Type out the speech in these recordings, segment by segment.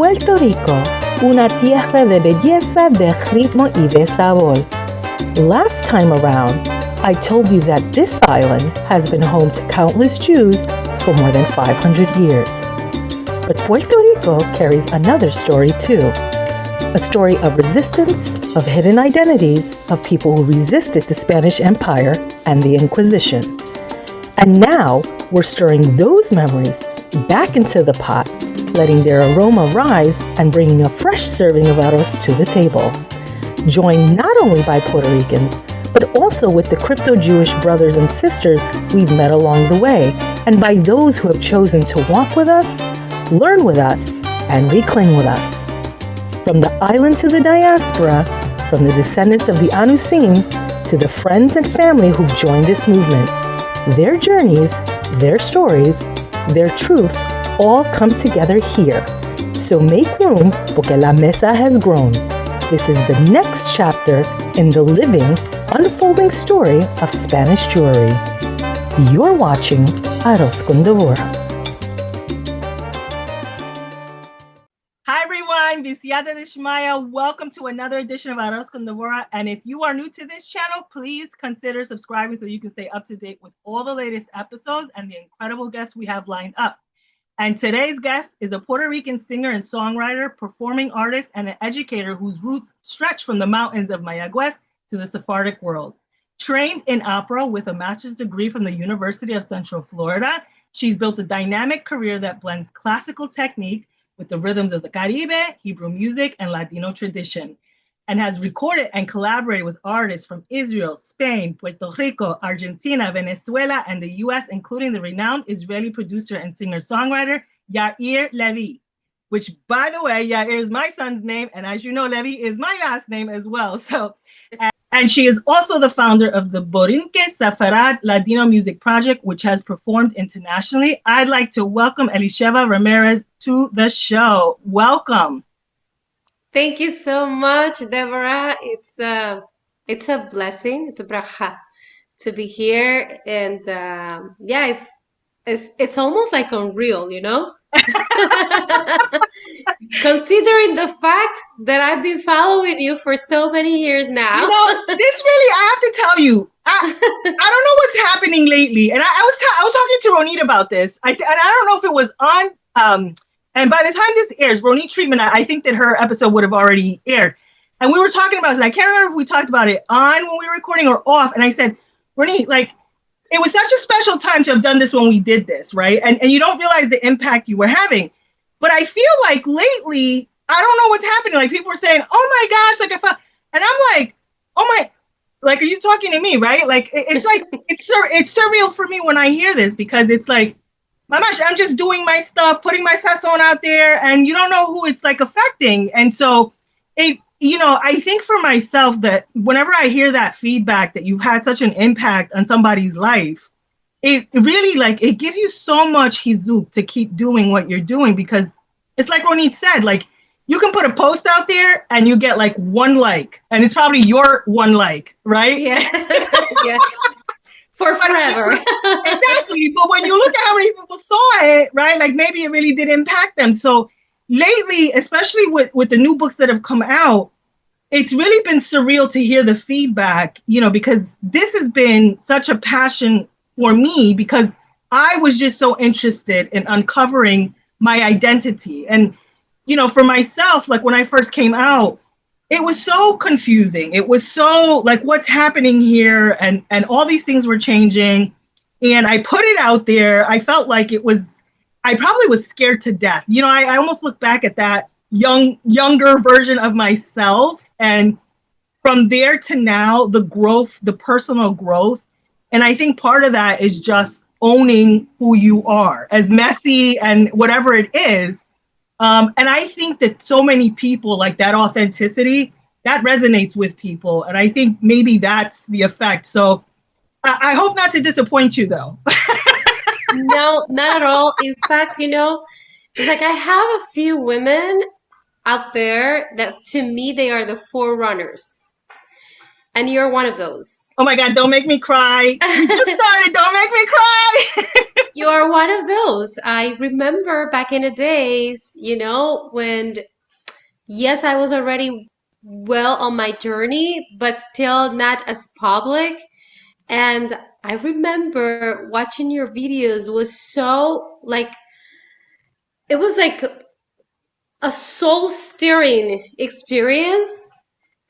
Puerto Rico, una tierra de belleza, de ritmo y de sabor. Last time around, I told you that this island has been home to countless Jews for more than 500 years. But Puerto Rico carries another story too. A story of resistance, of hidden identities, of people who resisted the Spanish Empire and the Inquisition. And now we're stirring those memories back into the pot, letting their aroma rise and bringing a fresh serving of arroz to the table. Joined not only by Puerto Ricans, but also with the crypto-Jewish brothers and sisters we've met along the way, and by those who have chosen to walk with us, learn with us, and reclaim with us. From the island to the diaspora, from the descendants of the Anusim to the friends and family who've joined this movement, their journeys, their stories, their truths all come together here. So make room, porque la mesa has grown. This is the next chapter in the living, unfolding story of Spanish Jewry. You're watching Arroz con Devorah. Hi everyone, Viciata de Shmaya. Welcome to another edition of Arroz con Devorah. And if you are new to this channel, please consider subscribing so you can stay up to date with all the latest episodes and the incredible guests we have lined up. And today's guest is a Puerto Rican singer and songwriter, performing artist, and an educator whose roots stretch from the mountains of Mayagüez to the Sephardic world. Trained in opera with a master's degree from the University of Central Florida, she's built a dynamic career that blends classical technique with the rhythms of the Caribbean, Hebrew music, and Ladino tradition, and has recorded and collaborated with artists from Israel, Spain, Puerto Rico, Argentina, Venezuela, and the US, including the renowned Israeli producer and singer-songwriter Yair Levi, which, by the way, Yair is my son's name, and as you know, Levi is my last name as well. And she is also the founder of the Boriken Spharad Ladino Music Project, which has performed internationally. I'd like to welcome Elysheva Ramirez to the show. Welcome. Thank you so much, Devorah. It's a blessing. It's a bracha to be here, and it's almost like unreal, you know. Considering the fact that I've been following you for so many years now. You know, this really, I have to tell you, I don't know what's happening lately. And I was talking to Ronit about this. And I don't know if it was on, and by the time this airs, Ronit Treatment, I think that her episode would have already aired. And we were talking about it, and I can't remember if we talked about it on when we were recording or off. And I said, Ronit, like, it was such a special time to have done this when we did this, right? And you don't realize the impact you were having. But I feel like lately, I don't know what's happening. Like, people are saying, oh my gosh, like, and I'm like, oh my, like, are you talking to me, right? Like, it's like, it's surreal for me when I hear this, because it's like, mamash, I'm just doing my stuff, putting my sazon out there, and you don't know who it's like affecting. And so I think for myself that whenever I hear that feedback that you've had such an impact on somebody's life, it really, like, it gives you so much hizuk to keep doing what you're doing, because it's like Ronit said, like, you can put a post out there and you get like one like, and it's probably your one like, right? Yeah. Yeah. For forever. Exactly. But when you look at how many people saw it, right, like, maybe it really did impact them. So lately, especially with the new books that have come out, it's really been surreal to hear the feedback, because this has been such a passion for me, because I was just so interested in uncovering my identity. And, for myself, like, when I first came out, it was so confusing. It was so like, what's happening here? And all these things were changing. And I put it out there. I felt like I probably was scared to death. I almost look back at that younger version of myself. And from there to now, the growth, the personal growth. And I think part of that is just owning who you are, as messy and whatever it is. And I think that so many people, like, that authenticity, that resonates with people. And I think maybe that's the effect. So I hope not to disappoint you, though. No, not at all. In fact, it's like I have a few women out there that, to me, they are the forerunners. And you're one of those. Oh my God, don't make me cry. We just started, don't make me cry. You are one of those. I remember back in the days, when, yes, I was already well on my journey, but still not as public. And I remember watching your videos was so like, it was like a soul stirring experience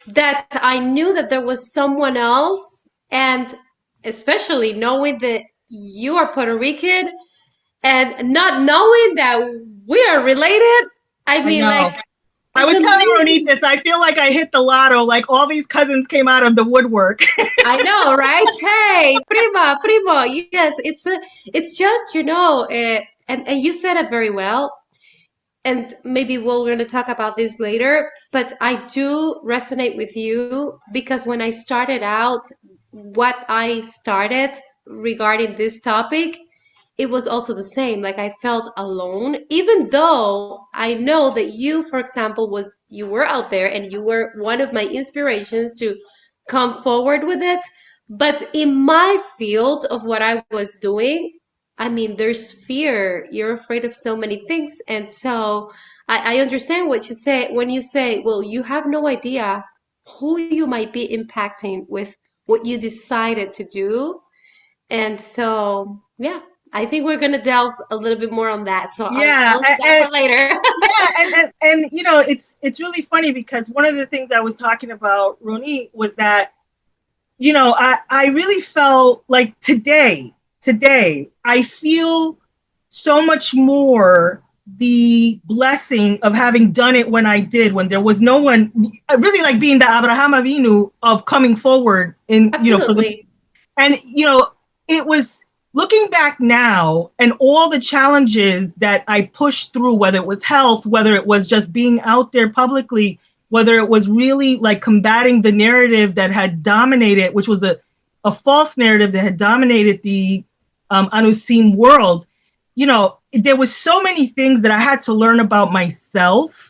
that I knew that there was someone else. And especially knowing that you are Puerto Rican and not knowing that we are related. I I mean, know. like, I it's was telling amazing. Ronit this. I feel like I hit the lotto. Like all these cousins came out of the woodwork. I know, right? Hey, prima, primo. Yes, it's just, and you said it very well. And maybe we're going to talk about this later, but I do resonate with you because when I started out, what I started regarding this topic, it was also the same. Like I felt alone, even though I know that you, for example, you were out there and you were one of my inspirations to come forward with it. But in my field of what I was doing, I mean, there's fear. You're afraid of so many things. And so I understand what you say when you say, well, you have no idea who you might be impacting with what you decided to do. And so, yeah, I think we're going to delve a little bit more on that. So Yeah, I'll leave that for later. yeah, and it's really funny because one of the things I was talking about, Ronit, was that I really felt like today I feel so much more the blessing of having done it when I did, when there was no one. I really like being the Abraham Avinu of coming forward in Absolutely. and it was looking back now and all the challenges that I pushed through, whether it was health, whether it was just being out there publicly, whether it was really like combating the narrative that had dominated, which was a false narrative that had dominated the Anusim world. There was so many things that I had to learn about myself.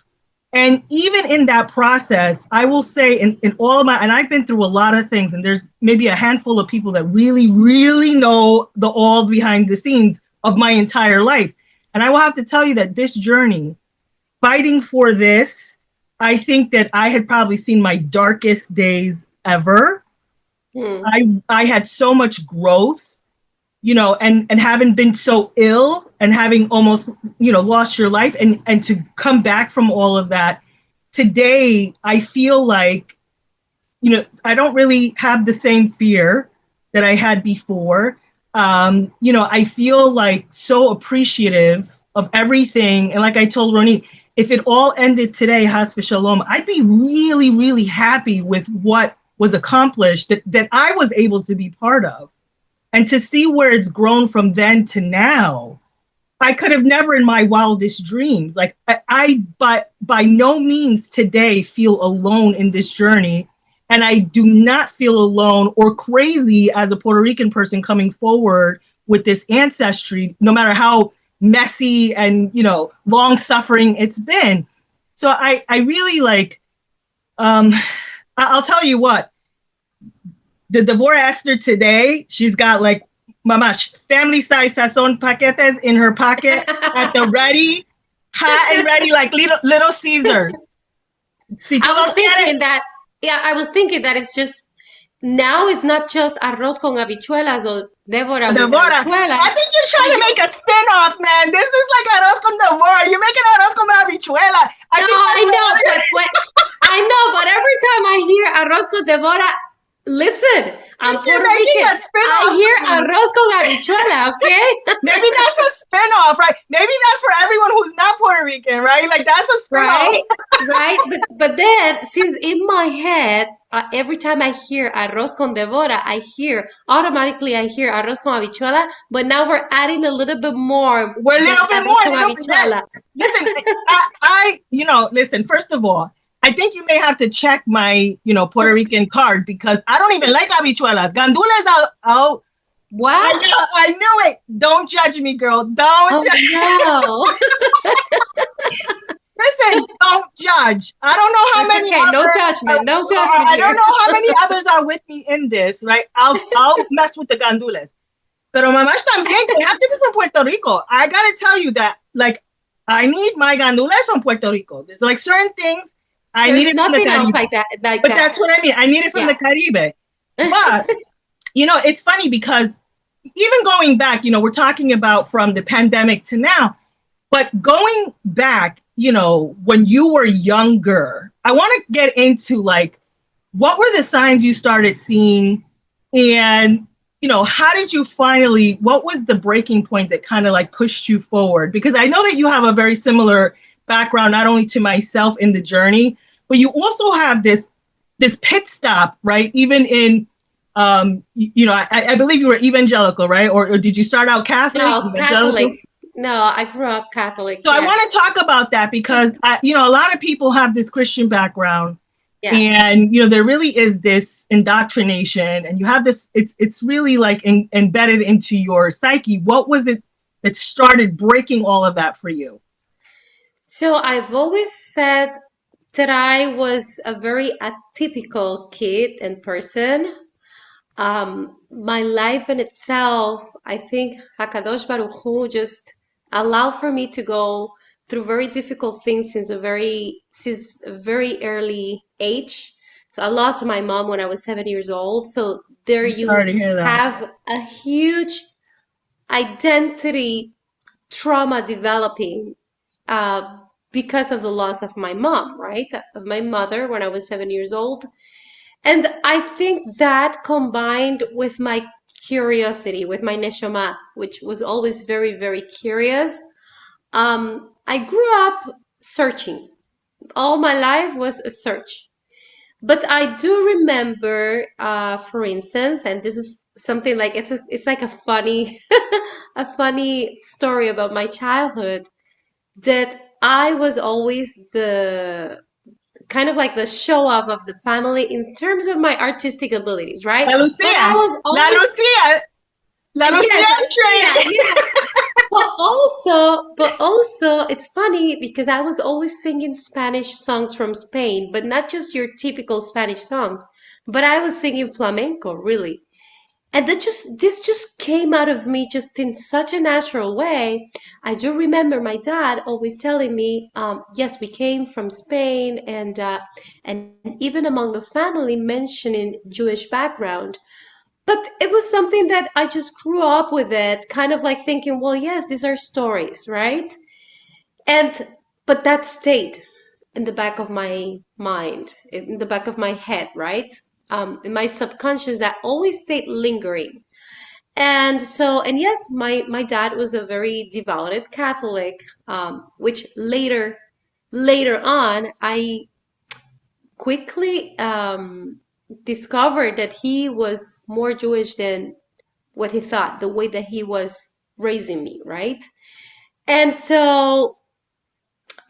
And even in that process, I will say in all of and I've been through a lot of things, and there's maybe a handful of people that really, really know the all behind the scenes of my entire life. And I will have to tell you that this journey, fighting for this, I think that I had probably seen my darkest days ever. I had so much growth, and having been so ill and having almost, lost your life and to come back from all of that. Today, I feel like, I don't really have the same fear that I had before. I feel like so appreciative of everything. And like I told Ronit, if it all ended today, Has v'shalom, I'd be really, really happy with what was accomplished that I was able to be part of. And to see where it's grown from then to now, I could have never in my wildest dreams. Like I by no means today feel alone in this journey. And I do not feel alone or crazy as a Puerto Rican person coming forward with this ancestry, no matter how messy and, long suffering it's been. So I really like, I'll tell you what, the Devorah Esther today, she's got like mamash family size sazon paquetes in her pocket at the ready, hot and ready, like little Caesars. I was thinking that it's just, now it's not just arroz con habichuelas or Devorah with habichuelas. I think you're trying to make a spin-off, man. This is like arroz con Devorah. You're making arroz con habichuela. I know, but every time I hear arroz con Devorah, listen, I'm Puerto Rican. I hear arroz con habichuela, okay? Maybe that's a spin-off, right? Maybe that's for everyone who's not Puerto Rican, right? Like that's a spin-off. Right. But then, since in my head, every time I hear arroz con Devorah, automatically I hear arroz con habichuela, but now we're adding a little bit more. We're a little bit more. Habichuela. Listen, listen, first of all, I think you may have to check my, Puerto Rican card because I don't even like habichuelas. Gandules out. What? I knew it. Don't judge me, girl. Don't judge me. No. Listen, don't judge. I don't know how many. Okay, no judgment. No judgment. I don't know how many others are with me in this, right? I'll mess with the gandules. Pero mamás también, they have to be from Puerto Rico. I gotta tell you that, like, I need my gandules from Puerto Rico. There's like certain things I need There's it from the nothing else Caribe. like that. Like But that. that's what I mean. I need it from the Caribe. But, you know, it's funny because even going back, you know, we're talking about from the pandemic to now, but going back, you know, when you were younger, I want to get into like, what were the signs you started seeing? And, you know, how did you finally, what was the breaking point that kind of like pushed you forward? Because I know that you have a very similar background, not only to myself in the journey, but you also have this pit stop, right? Even in, you know, I believe you were evangelical, right? Or did you start out Catholic? No, Catholic. No, I grew up Catholic. So yes. I want to talk about that because, you know, a lot of people have this Christian background. Yeah. And, you know, there really is this indoctrination and you have this, it's really like embedded into your psyche. What was it that started breaking all of that for you? So I've always said that I was a very atypical kid and person. My life in itself, I think Hakadosh Baruch Hu just allowed for me to go through very difficult things since a very early age. So I lost my mom when I was 7 years old. So there you have a huge identity trauma developing because of the loss of my mom, right? Of my mother when I was 7 years old. And I think that combined with my curiosity, with my neshama, which was always very, very curious, I grew up searching. All my life was a search. But I do remember, for instance, and this is something like it's like a funny a funny story about my childhood, that I was always the kind of like the show off of the family in terms of my artistic abilities, right? La Lucia. But I was always, La Lucia train. Yes. But also, it's funny because I was always singing Spanish songs from Spain, but not just your typical Spanish songs, but I was singing flamenco, really. And this just came out of me just in such a natural way. I do remember my dad always telling me, yes, we came from Spain, and even among the family mentioning Jewish background. But it was something that I just grew up with it, kind of like thinking, well, yes, these are stories, right? But that stayed in the back of my mind, in the back of my head, right? In my subconscious, that always stayed lingering. And yes, my dad was a very devoted Catholic, which later on, I quickly discovered that he was more Jewish than what he thought, the way that he was raising me, right? And so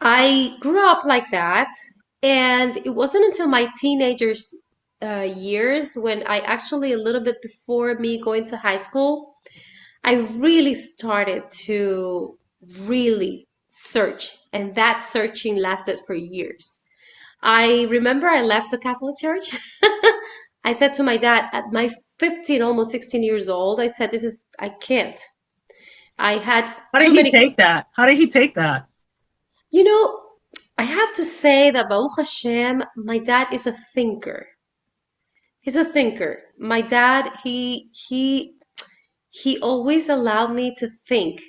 I grew up like that. And it wasn't until my teenagers years when I actually, a little bit before me going to high school, I really started to really search. And that searching lasted for years. I remember I left the Catholic Church. I said to my dad at my 15, almost 16 years old, I said, I can't. I had How did he take that? How did he take that? You know, I have to say that Baruch Hashem, my dad is a thinker. He's a thinker. My dad, he always allowed me to think.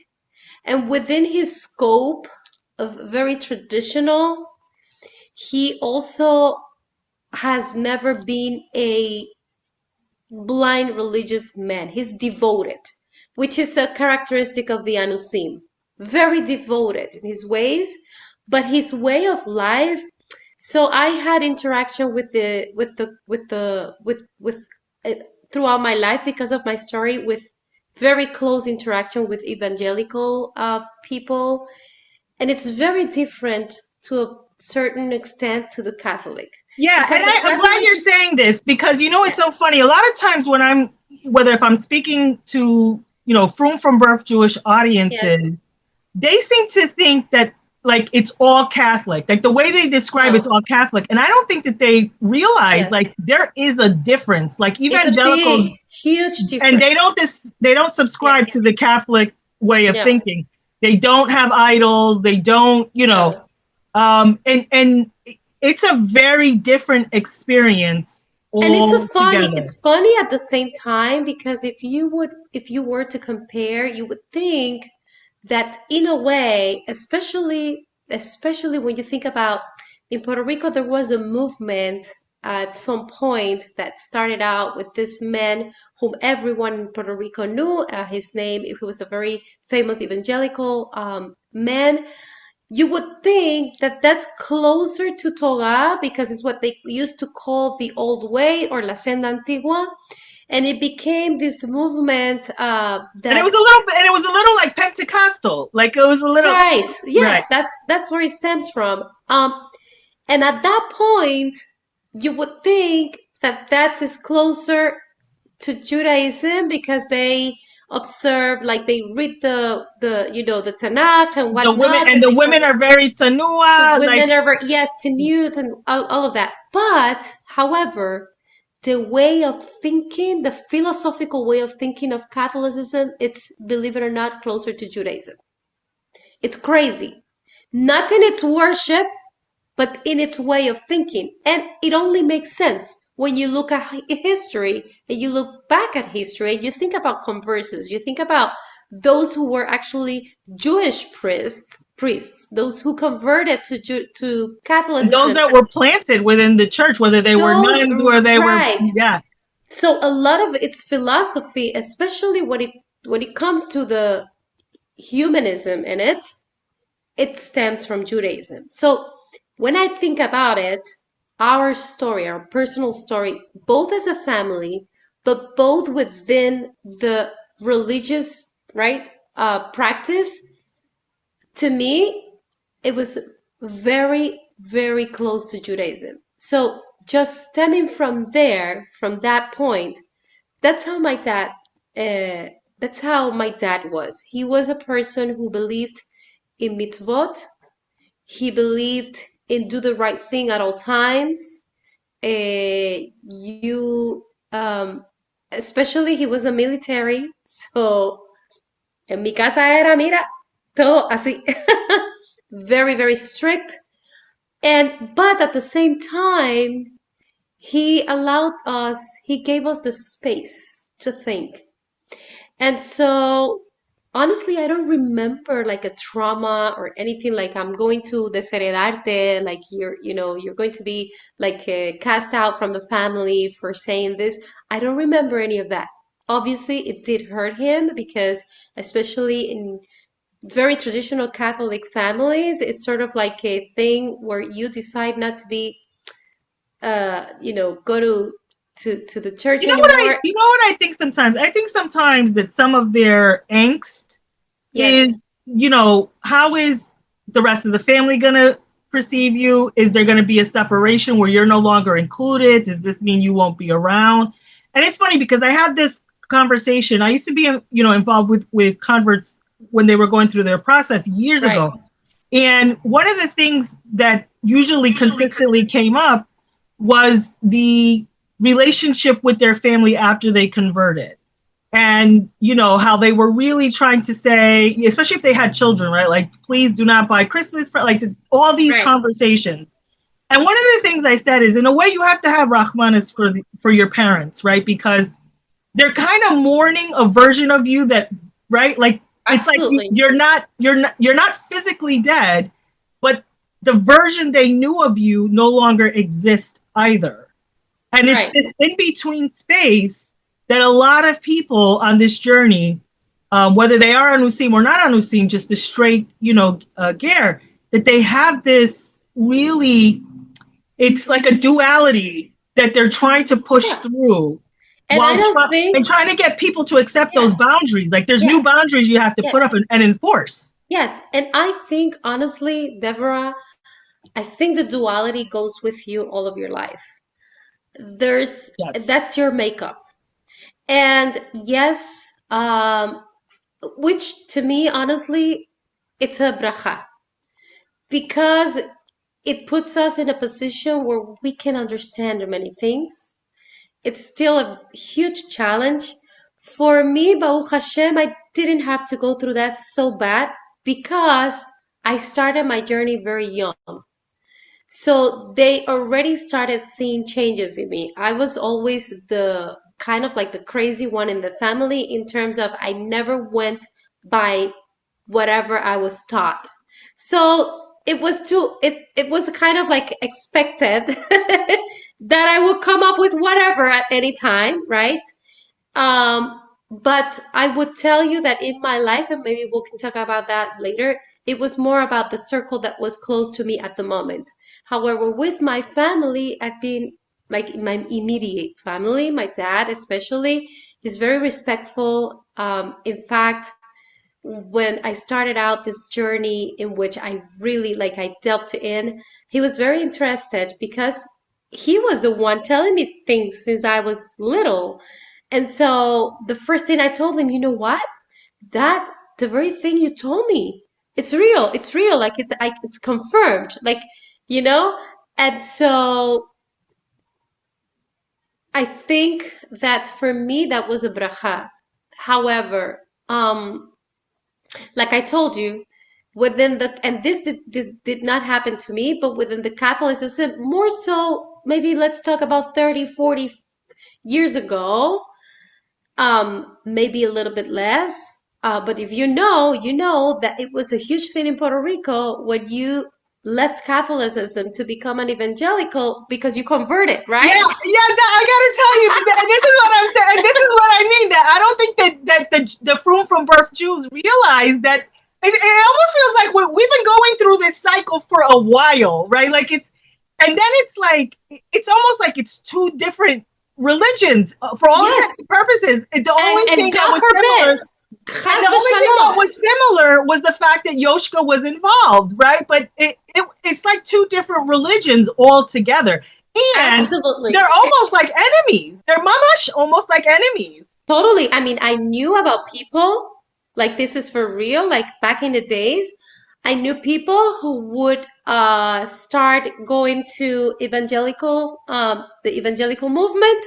And within his scope of very traditional, he also has never been a blind religious man. He's devoted, which is a characteristic of the Anusim. Very devoted in his ways, but his way of life. So I had interaction with throughout my life because of my story, with very close interaction with evangelical people, and it's very different to a certain extent to the Catholic. Yeah, and I'm glad you're saying this because, you know, it's so funny. A lot of times when if I'm speaking to, you know, from birth Jewish audiences, yes, they seem to think that like it's all Catholic, like the way they describe it's all Catholic. And I don't think that they realize like there is a difference. Like evangelical, Huge And difference. they don't subscribe Yes. to the Catholic way of No. thinking. They don't have idols. They don't, No. and it's a very different experience And altogether. it's funny at the same time because if you were to compare, you would think that in a way, especially when you think about in Puerto Rico, there was a movement at some point that started out with this man whom everyone in Puerto Rico knew. His name, he was a very famous evangelical man. You would think that that's closer to Torah because it's what they used to call the old way or la senda antigua, and it became this movement And it that was a little bit, and it was a little like Pentecostal. Like it was a little right, yes, right. that's where it stems from. And at that point, you would think that that is closer to Judaism because they observe, like they read the Tanakh and whatnot, and The because women are very the tsanua, like women are very, yes, Sinut and all of that. But, however, the way of thinking, the philosophical way of thinking of Catholicism, it's, believe it or not, closer to Judaism. It's crazy. Not in its worship, but in its way of thinking. And it only makes sense when you look at history and you look back at history and you think about converses, you think about those who were actually Jewish priests, those who converted to those Catholicism, that were planted within the church, whether they were those, nuns or they were, right. yeah. So a lot of its philosophy, especially when it comes to the humanism in it stems from Judaism. So when I think about it, our story, our personal story, both as a family, but both within the religious, right, practice, to me, it was very, very close to Judaism. So just stemming from there, from that point, that's how my dad, that's how my dad was. He was a person who believed in mitzvot. He believed in do the right thing at all times. You, especially he was a military, so en mi casa era, mira, todo así, very, very strict. But at the same time, he gave us the space to think. And so honestly, I don't remember like a trauma or anything like I'm going to desheredarte, like you're going to be like cast out from the family for saying this. I don't remember any of that. Obviously, it did hurt him because especially in very traditional Catholic families, it's sort of like a thing where you decide not to be, go to the church anymore. You know what I think sometimes? I think sometimes that some of their angst Yes, is, how is the rest of the family going to perceive you? Is there going to be a separation where you're no longer included? Does this mean you won't be around? And it's funny because I had this conversation. I used to be, involved with converts when they were going through their process years right. ago. And one of the things that usually consistently came up was the relationship with their family after they converted. And, how they were really trying to say, especially if they had children, right? Like, please do not buy Christmas, like all these Right. conversations. And one of the things I said is, in a way, you have to have Rahmanis for your parents, right? Because they're kind of mourning a version of you that, right? Like, it's Absolutely. like you're not physically dead, but the version they knew of you no longer exists either. And it's Right. this in-between space that a lot of people on this journey, whether they are anusim or not anusim, just a straight, ger, that they have this really, it's like a duality that they're trying to push Yeah. through. And I don't think, and trying to get people to accept those Yes. boundaries. Like there's new Yes. boundaries you have to put Yes. up and enforce. yes. And I think, honestly, Devorah, I think the duality goes with you all of your life. Yes. That's your makeup. And yes, which to me, honestly, it's a bracha because it puts us in a position where we can understand many things. it's still a huge challenge. For me, Baruch Hashem, I didn't have to go through that so bad because I started my journey very young. So they already started seeing changes in me. I was always the kind of like the crazy one in the family in terms of I never went by whatever I was taught. So it was kind of like expected that I would come up with whatever at any time, right? But I would tell you that in my life, and maybe we can talk about that later, it was more about the circle that was close to me at the moment. However, with my family, I've been like my immediate family, my dad especially, is very respectful. In fact, when I started out this journey in which I really like I delved in, he was very interested because he was the one telling me things since I was little. And so the first thing I told him, you know what? That the very thing you told me, it's real. It's real. Like it's confirmed. Like, you know? And so I think that for me that was a bracha. However, like I told you, within the, and this did not happen to me, but within the Catholicism, more so, maybe let's talk about 30, 40 years ago, maybe a little bit less. But if you know that it was a huge thing in Puerto Rico when you left Catholicism to become an evangelical because you converted, right? Yeah, no, I gotta tell you, and this is what I'm saying, and this is what I mean, that I don't think that the frum from birth Jews realize that it almost feels like we've been going through this cycle for a while, right? Like and then it's like, it's almost like it's two different religions for all intents and purposes. The only thing that was similar. And the only thing that was similar was the fact that Yoshka was involved, right? But it's like two different religions all together. And Absolutely. They're almost like enemies. They're mamash almost like enemies. Totally. I mean, I knew about people, like this is for real, like back in the days, I knew people who would start going to the evangelical movement,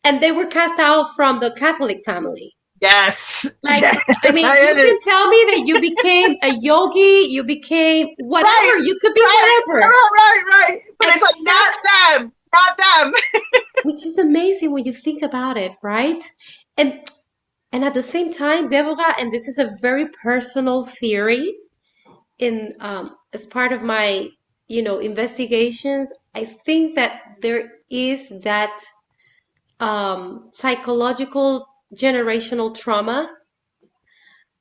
and they were cast out from the Catholic family. Yes. Like, yes. I mean, you can tell me that you became a yogi, you became whatever, right. you could be whatever. Right. But it's like, not them. Which is amazing when you think about it, right? And at the same time, Devorah, and this is a very personal theory in as part of my, investigations, I think that there is that psychological generational trauma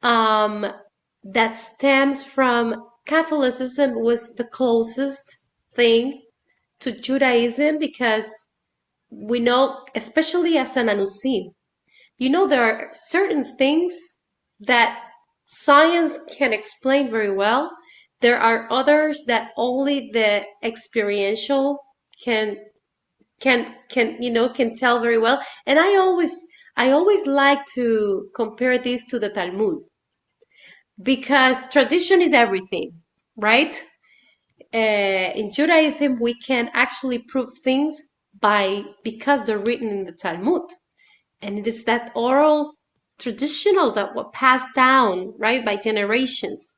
that stems from Catholicism was the closest thing to Judaism because we know, especially as an anusim, there are certain things that science can explain very well. There are others that only the experiential can tell very well. And I always like to compare this to the Talmud because tradition is everything, right? In Judaism, we can actually prove things because they're written in the Talmud. And it is that oral traditional that was passed down, right, by generations.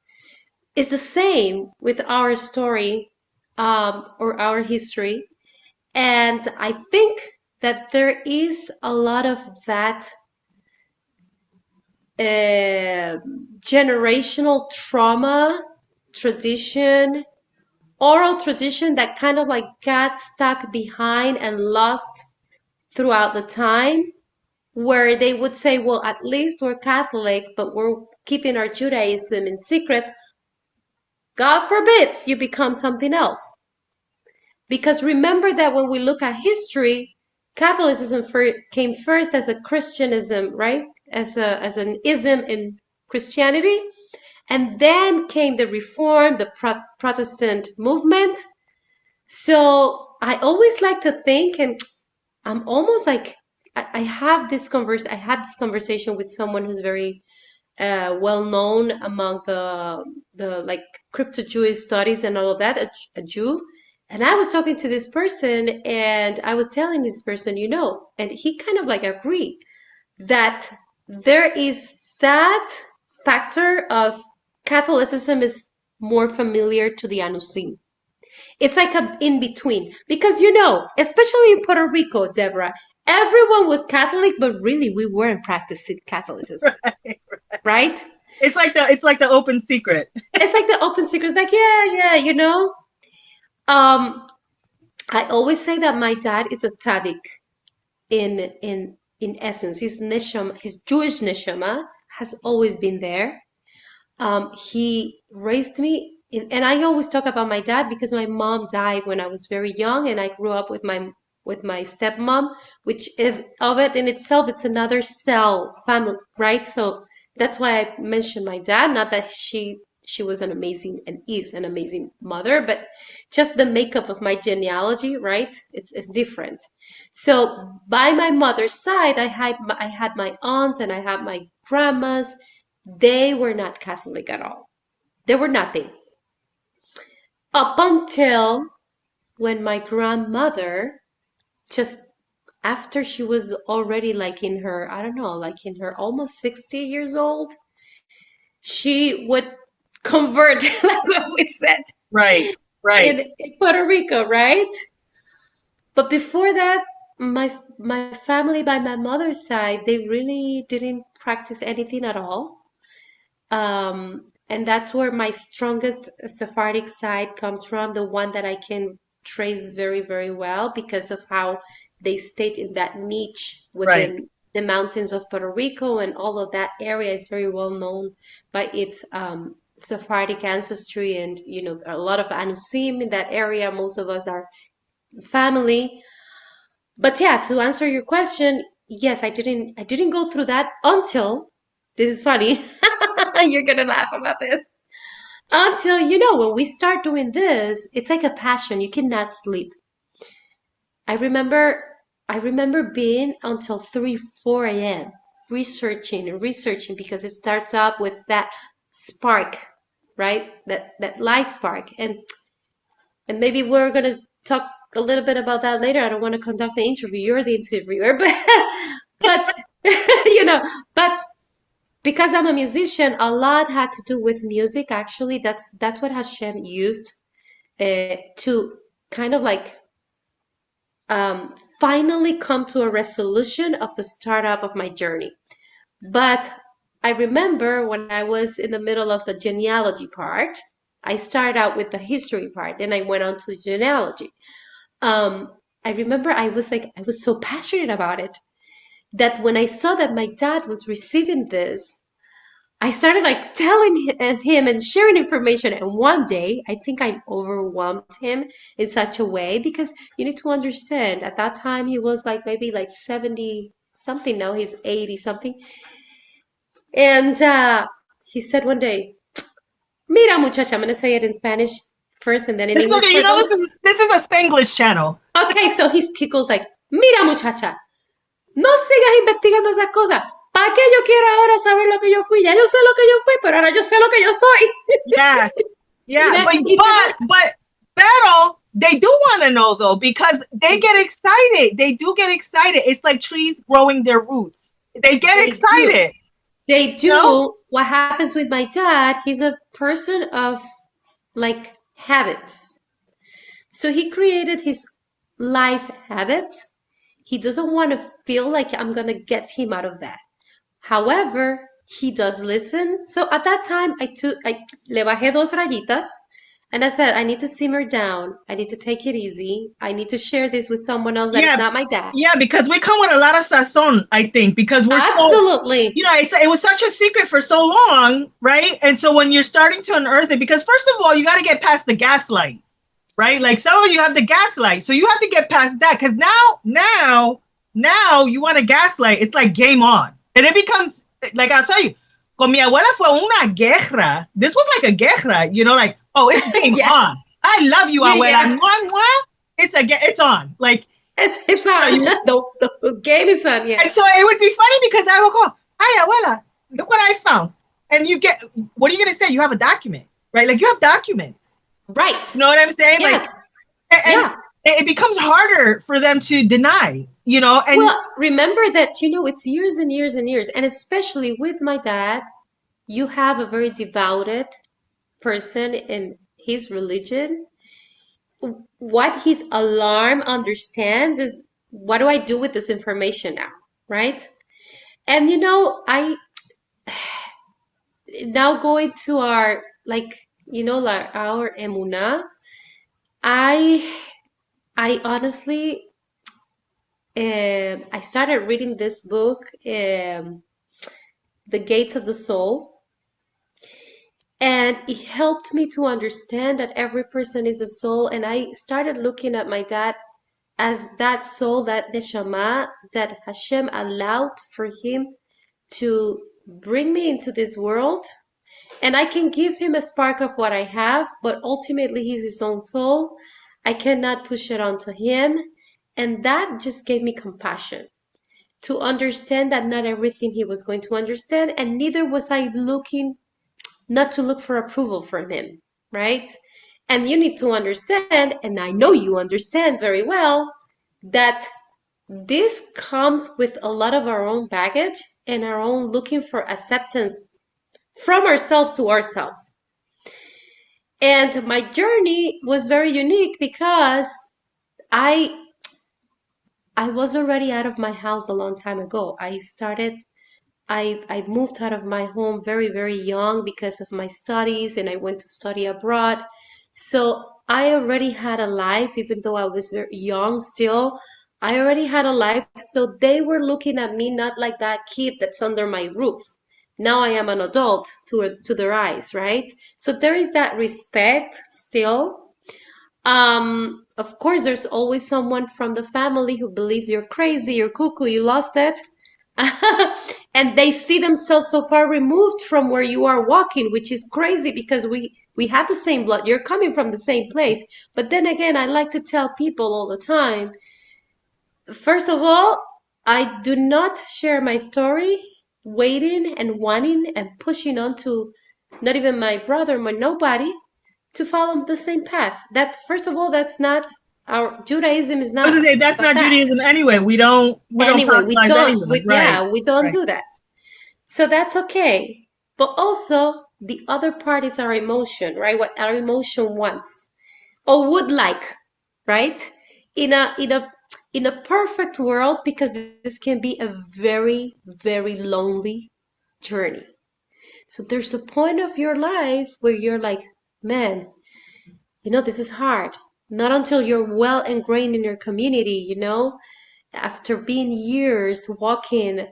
It's the same with our story or our history. And I think that there is a lot of that generational trauma, tradition, oral tradition that kind of like got stuck behind and lost throughout the time, where they would say, well, at least we're Catholic, but we're keeping our Judaism in secret. God forbids you become something else. Because remember that when we look at history, Catholicism came first as a Christianism, right? As an ism in Christianity. And then came the Reform, the Protestant movement. So I always like to think, and I'm almost like, I had this conversation with someone who's very well known among the like crypto Jewish studies and all of that, a Jew, And I was talking to this person and I was telling this person, and he kind of like agreed that there is that factor of Catholicism is more familiar to the Anusim. It's like a in between because especially in Puerto Rico, Deborah, everyone was Catholic, but really we weren't practicing Catholicism, right? It's like the open secret. It's like the open secret. It's like yeah. I always say that my dad is a tzaddik in essence. His neshama, his Jewish neshama has always been there. He raised me, and I always talk about my dad because my mom died when I was very young, and I grew up with my stepmom, which if of it in itself, it's another cell family, right? So that's why I mentioned my dad. Not that she was an amazing and is an amazing mother, but just the makeup of my genealogy, right? It's different. So by my mother's side, I had my aunts and I had my grandmas. They were not Catholic at all. They were nothing. Up until when my grandmother, just after she was already like in her, I don't know, like in her almost 60 years old, she would convert, like what we said. Right. In Puerto Rico, right? But before that, my family by my mother's side, they really didn't practice anything at all. And that's where my strongest Sephardic side comes from, the one that I can trace very, very well because of how they stayed in that niche within the mountains of Puerto Rico, and all of that area is very well known by its Sephardic ancestry, and a lot of Anusim in that area. Most of us are family. But yeah, to answer your question, yes, I didn't go through that until, this is funny, you're gonna laugh about this. Until, when we start doing this, it's like a passion. You cannot sleep. I remember being until 3, 4 a.m. researching because it starts up with that spark, right? That light spark. And maybe we're gonna talk a little bit about that later. I don't want to conduct the interview. You're the interviewer, but but because I'm a musician, a lot had to do with music. Actually, that's what Hashem used to kind of like finally come to a resolution of the startup of my journey. But I remember when I was in the middle of the genealogy part, I started out with the history part, and I went on to genealogy. I remember I was so passionate about it that when I saw that my dad was receiving this, I started like telling him and sharing information. And one day, I think I overwhelmed him in such a way, because you need to understand, at that time he was like maybe like 70 something. Now he's 80 something. And he said one day, "Mira, muchacha," I'm going to say it in Spanish first and then in English. Okay, this is a Spanglish channel. Okay, so he goes like, "Mira, muchacha, no sigas investigando esas cosas. ¿Para qué yo quiero ahora saber lo que yo fui? Ya yo sé lo que yo fui, pero ahora yo sé lo que yo soy." Yeah. But pero they do want to know though, because they get excited. They do get excited. It's like trees growing their roots. They get excited. They do. What happens with my dad, he's a person of like habits. So he created his life habits. He doesn't want to feel like I'm going to get him out of that. However, he does listen. So at that time, I le bajé 2 rayitas, and I said, I need to simmer down. I need to take it easy. I need to share this with someone else that is not my dad. Yeah, because we come with a lot of sazon, I think, because we're absolutely. It was such a secret for so long, right? And so when you're starting to unearth it, because first of all, you got to get past the gaslight, right? Like some of you have the gaslight, so you have to get past that, because now you want to gaslight. It's like game on, and it becomes like, I'll tell you, con mi abuela fue una guerra. This was like a guerra, like, oh, it's game on. I love you, abuela. Yeah. It's on. Like it's on. The game is on. Yeah. And so it would be funny because I would go, "Hi, abuela, look what I found." And what are you gonna say? You have a document, right? Like you have documents, right? You know what I'm saying? Yes. Like, And Yeah. it becomes harder for them to deny, you know, and Well, remember that, it's years and years and years. And especially with my dad, you have a very devoted person in his religion. What his alarm understands is, what do I do with this information now? Right? And I now going to our, like our emunah, I I honestly I started reading this book, The Gates of the Soul, and it helped me to understand that every person is a soul. And I started looking at my dad as that soul, that neshama that Hashem allowed for him to bring me into this world. And I can give him a spark of what I have, but ultimately he's his own soul. I cannot push it onto him. And that just gave me compassion to understand that not everything he was going to understand, and neither was I looking, not to look for approval from him, right? And you need to understand, and I know you understand very well, that this comes with a lot of our own baggage and our own looking for acceptance from ourselves to ourselves. And my journey was very unique because I was already out of my house a long time ago. I moved out of my home very, very young because of my studies, and I went to study abroad. So I already had a life, even though I was very young still. I already had a life. So they were looking at me not like that kid that's under my roof. Now I am an adult to their eyes, right? So there is that respect still. Of course, there's always someone from the family who believes you're crazy, you're cuckoo, you lost it. And they see themselves so far removed from where you are walking, which is crazy because we have the same blood. You're coming from the same place. But then again, I like to tell people all the time, first of all, I do not share my story waiting and wanting and pushing on to not even my brother, my nobody, to follow the same path. That's, first of all, that's not our Judaism is not. That's not Judaism anyway. We don't proselytize anyone. We don't do that. So that's okay. But also the other part is our emotion, right? What our emotion wants or would like, right? In a perfect world, because this can be a very, very lonely journey. So there's a point of your life where you're like, man, this is hard. Not until you're well ingrained in your community, after being years walking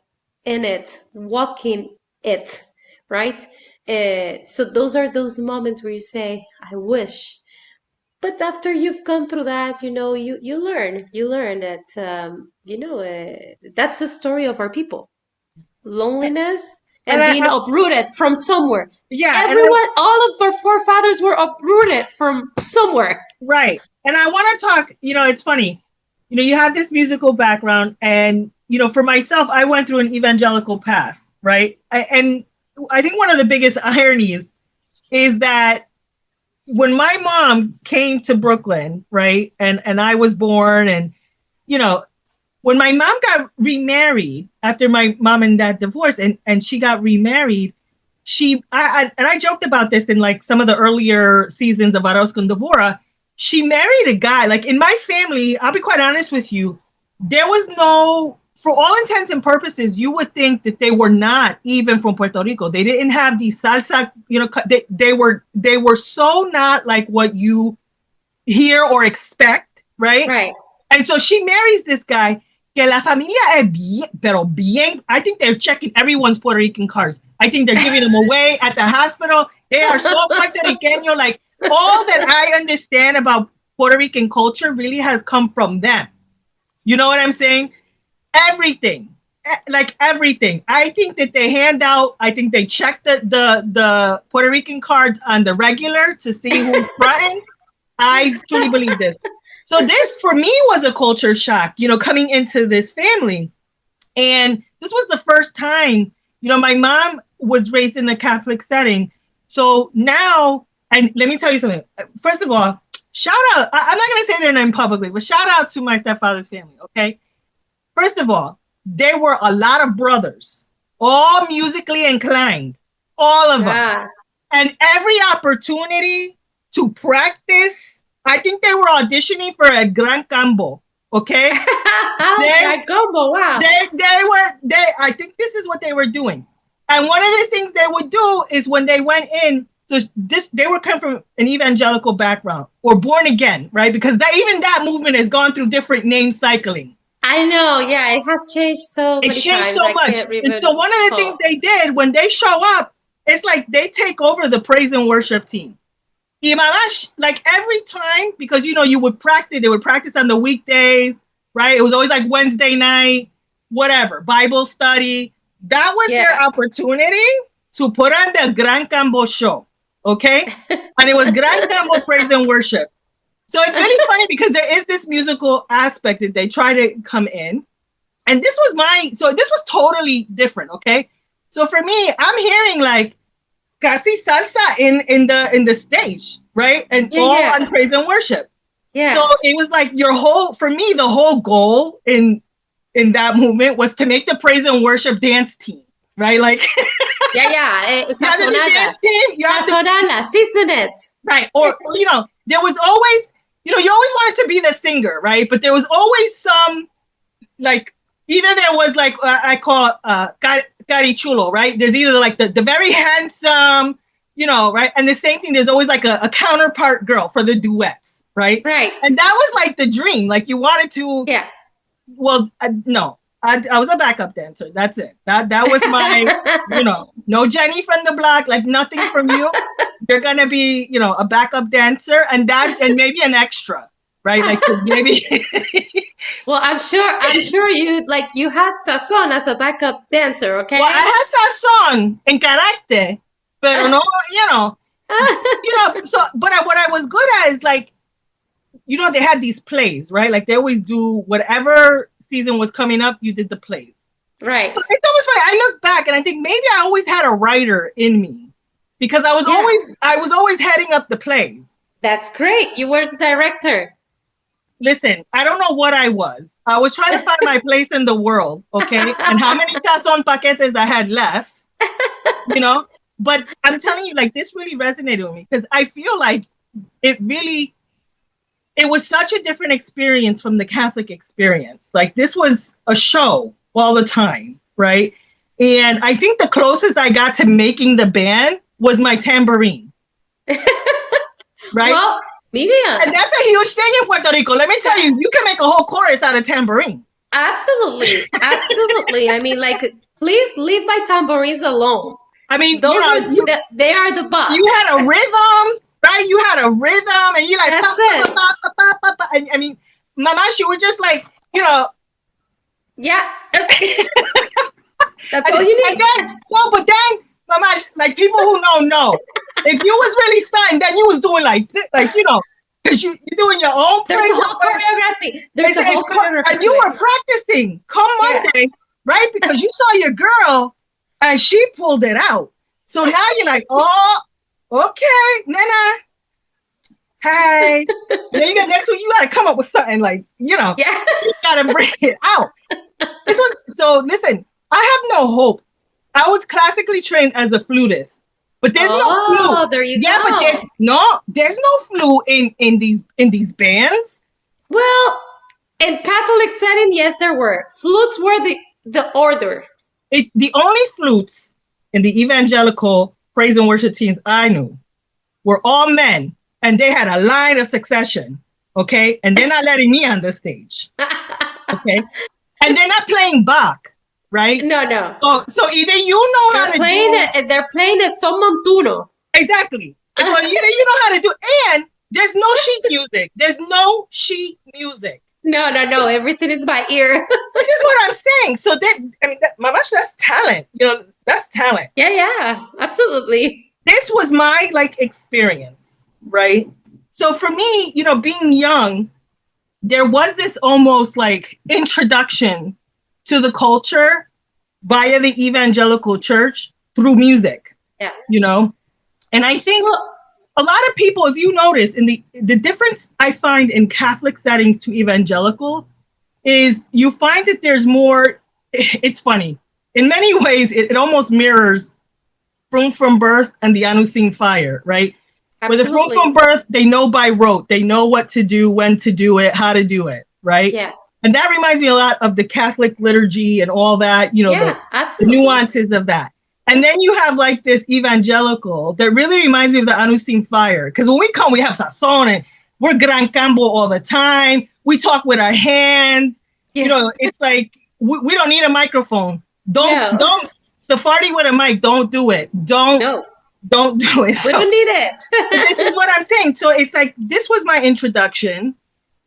it, right? So those are those moments where you say, I wish. But after you've gone through that, you learn that, that's the story of our people. Loneliness and being uprooted from somewhere. Yeah. Everyone, all of our forefathers were uprooted from somewhere. Right. And I want to talk, it's funny, you have this musical background and, for myself, I went through an evangelical past, right? And I think one of the biggest ironies is that when my mom came to Brooklyn, right, and I was born, and, when my mom got remarried after my mom and dad divorced, and she got remarried, I joked about this in like some of the earlier seasons of Arroz con Devorah. She married a guy, like in my family, I'll be quite honest with you, there was no, for all intents and purposes, you would think that they were not even from Puerto Rico. They didn't have the salsa, they were so not like what you hear or expect, right? Right. And so she marries this guy, que la familia es bien, pero bien, I think they're checking everyone's Puerto Rican cars. I think they're giving them away at the hospital. They are so Puerto Rican, like all that I understand about Puerto Rican culture really has come from them. You know what I'm saying? Everything, like everything. I think that they hand out, I think they check the Puerto Rican cards on the regular to see who's fronting. I truly believe this. So this for me was a culture shock, coming into this family. And this was the first time, my mom was raised in a Catholic setting. So now, and let me tell you something. First of all, shout out. I'm not going to say their name publicly, but shout out to my stepfather's family. Okay. First of all, there were a lot of brothers, all musically inclined, all of them. And every opportunity to practice, I think they were auditioning for a Gran Cambo. Okay. Gran Cambo, wow. I think this is what they were doing. And one of the things they would do is when they went in, they were coming from an evangelical background or born again, right? Because even that movement has gone through different name cycling. I know, yeah, it has changed so many times. It's changed so much. And so one of the things they did when they show up, it's like they take over the praise and worship team. Like every time, because you would practice, they would practice on the weekdays, right? It was always like Wednesday night, whatever, Bible study. That was their opportunity to put on the Gran Cambo show, okay? And it was Gran Cambo praise and worship. So it's really funny because there is this musical aspect that they try to come in. And this was totally different, okay? So for me, I'm hearing like casi salsa in the stage, right? And all on praise and worship. Yeah. So it was like the whole goal in that movement was to make the praise and worship dance team, right? Like sazonarla. Dance team, sazonarla, season it. Right. Or there was always, you always wanted to be the singer, right? But there was always some, like, either there was like, I call carichulo, right? There's either like the very handsome, right? And the same thing, there's always like a counterpart girl for the duets, right? Right. And that was like the dream. Like you wanted to, well, no, I was a backup dancer. That's it. That was my, no Jenny from the block, like nothing from you. You're going to be, a backup dancer and maybe an extra, right? Like maybe. Well, I'm sure you had sazon as a backup dancer, okay? Well, I had sazon en carácter, pero no, so, but what I was good at is like, they had these plays, right? Like they always do whatever season was coming up, you did the plays. Right. But it's almost funny. I look back and I think maybe I always had a writer in me because I was always heading up the plays. That's great. You were the director. Listen, I don't know what I was. I was trying to find my place in the world, okay? And how many tazón paquetes I had left, But I'm telling you, like, this really resonated with me because I feel like it was such a different experience from the Catholic experience. Like, this was a show all the time, right? And I think the closest I got to making the band was my tambourine, right? Well, Vivian. And that's a huge thing in Puerto Rico. Let me tell you, you can make a whole chorus out of tambourine. Absolutely. Absolutely. I mean, like, please leave my tambourines alone. I mean, they are the boss. You had a rhythm, right? You had a rhythm, and you like, that's it. And, I mean, Mama, she was just like, Yeah. That's all you need. But then, Mama, like people who know. If you was really stunned, then you was doing like this, like, because you're doing your own. There's a whole choreography. And you were practicing. Come Monday, right? Because you saw your girl. And she pulled it out. So now you're like, oh, okay, Nana. Hey. Then next week you gotta come up with something like, you gotta bring it out. Listen, I have no hope. I was classically trained as a flutist, but there's no flute. Oh, there you go. Yeah, but there's no flute in these bands. Well, in Catholic setting, yes, there were. Flutes were the order. The only flutes in the evangelical praise and worship teams I knew were all men, and they had a line of succession, okay? And they're not letting me on the stage, okay? And they're not playing Bach, right? No. So either you know how to do... They're playing it son montuno. Exactly. So either you know how to do... And there's no sheet music. There's no sheet music. No. Everything is by ear. This is what I'm saying. So that's talent. That's talent. Yeah, absolutely. This was my experience, right? So for me, being young, there was this almost like introduction to the culture via the evangelical church through music. Yeah. And I think a lot of people, if you notice, in the difference I find in Catholic settings to evangelical is you find that there's more. It's funny. In many ways, it almost mirrors from birth and the Unseen Fire, right? Absolutely. Where the from birth, they know by rote. They know what to do, when to do it, how to do it, right? Yeah. And that reminds me a lot of the Catholic liturgy and all that, the nuances of that. And then you have like this evangelical that really reminds me of the Unseen Fire. Because when we come, we have sazon and we're gran cambo all the time. We talk with our hands. Yeah. It's like, we don't need a microphone. Don't Sephardi with a mic. Don't do it. Don't do it. We don't need it. This is what I'm saying. So it's like, this was my introduction.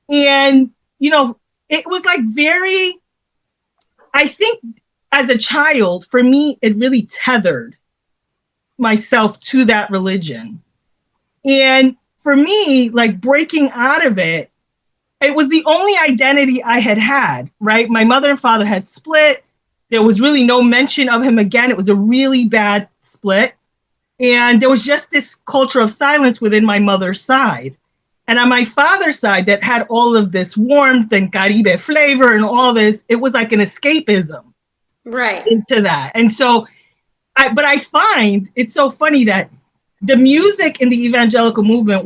And, it was like I think as a child, for me, it really tethered myself to that religion. And for me, like breaking out of it, it was the only identity I had, right? My mother and father had split. There was really no mention of him again. It was a really bad split. And there was just this culture of silence within my mother's side. And on my father's side, that had all of this warmth and Caribe flavor and all this, it was like an escapism into that. And so, I find it's so funny that the music in the evangelical movement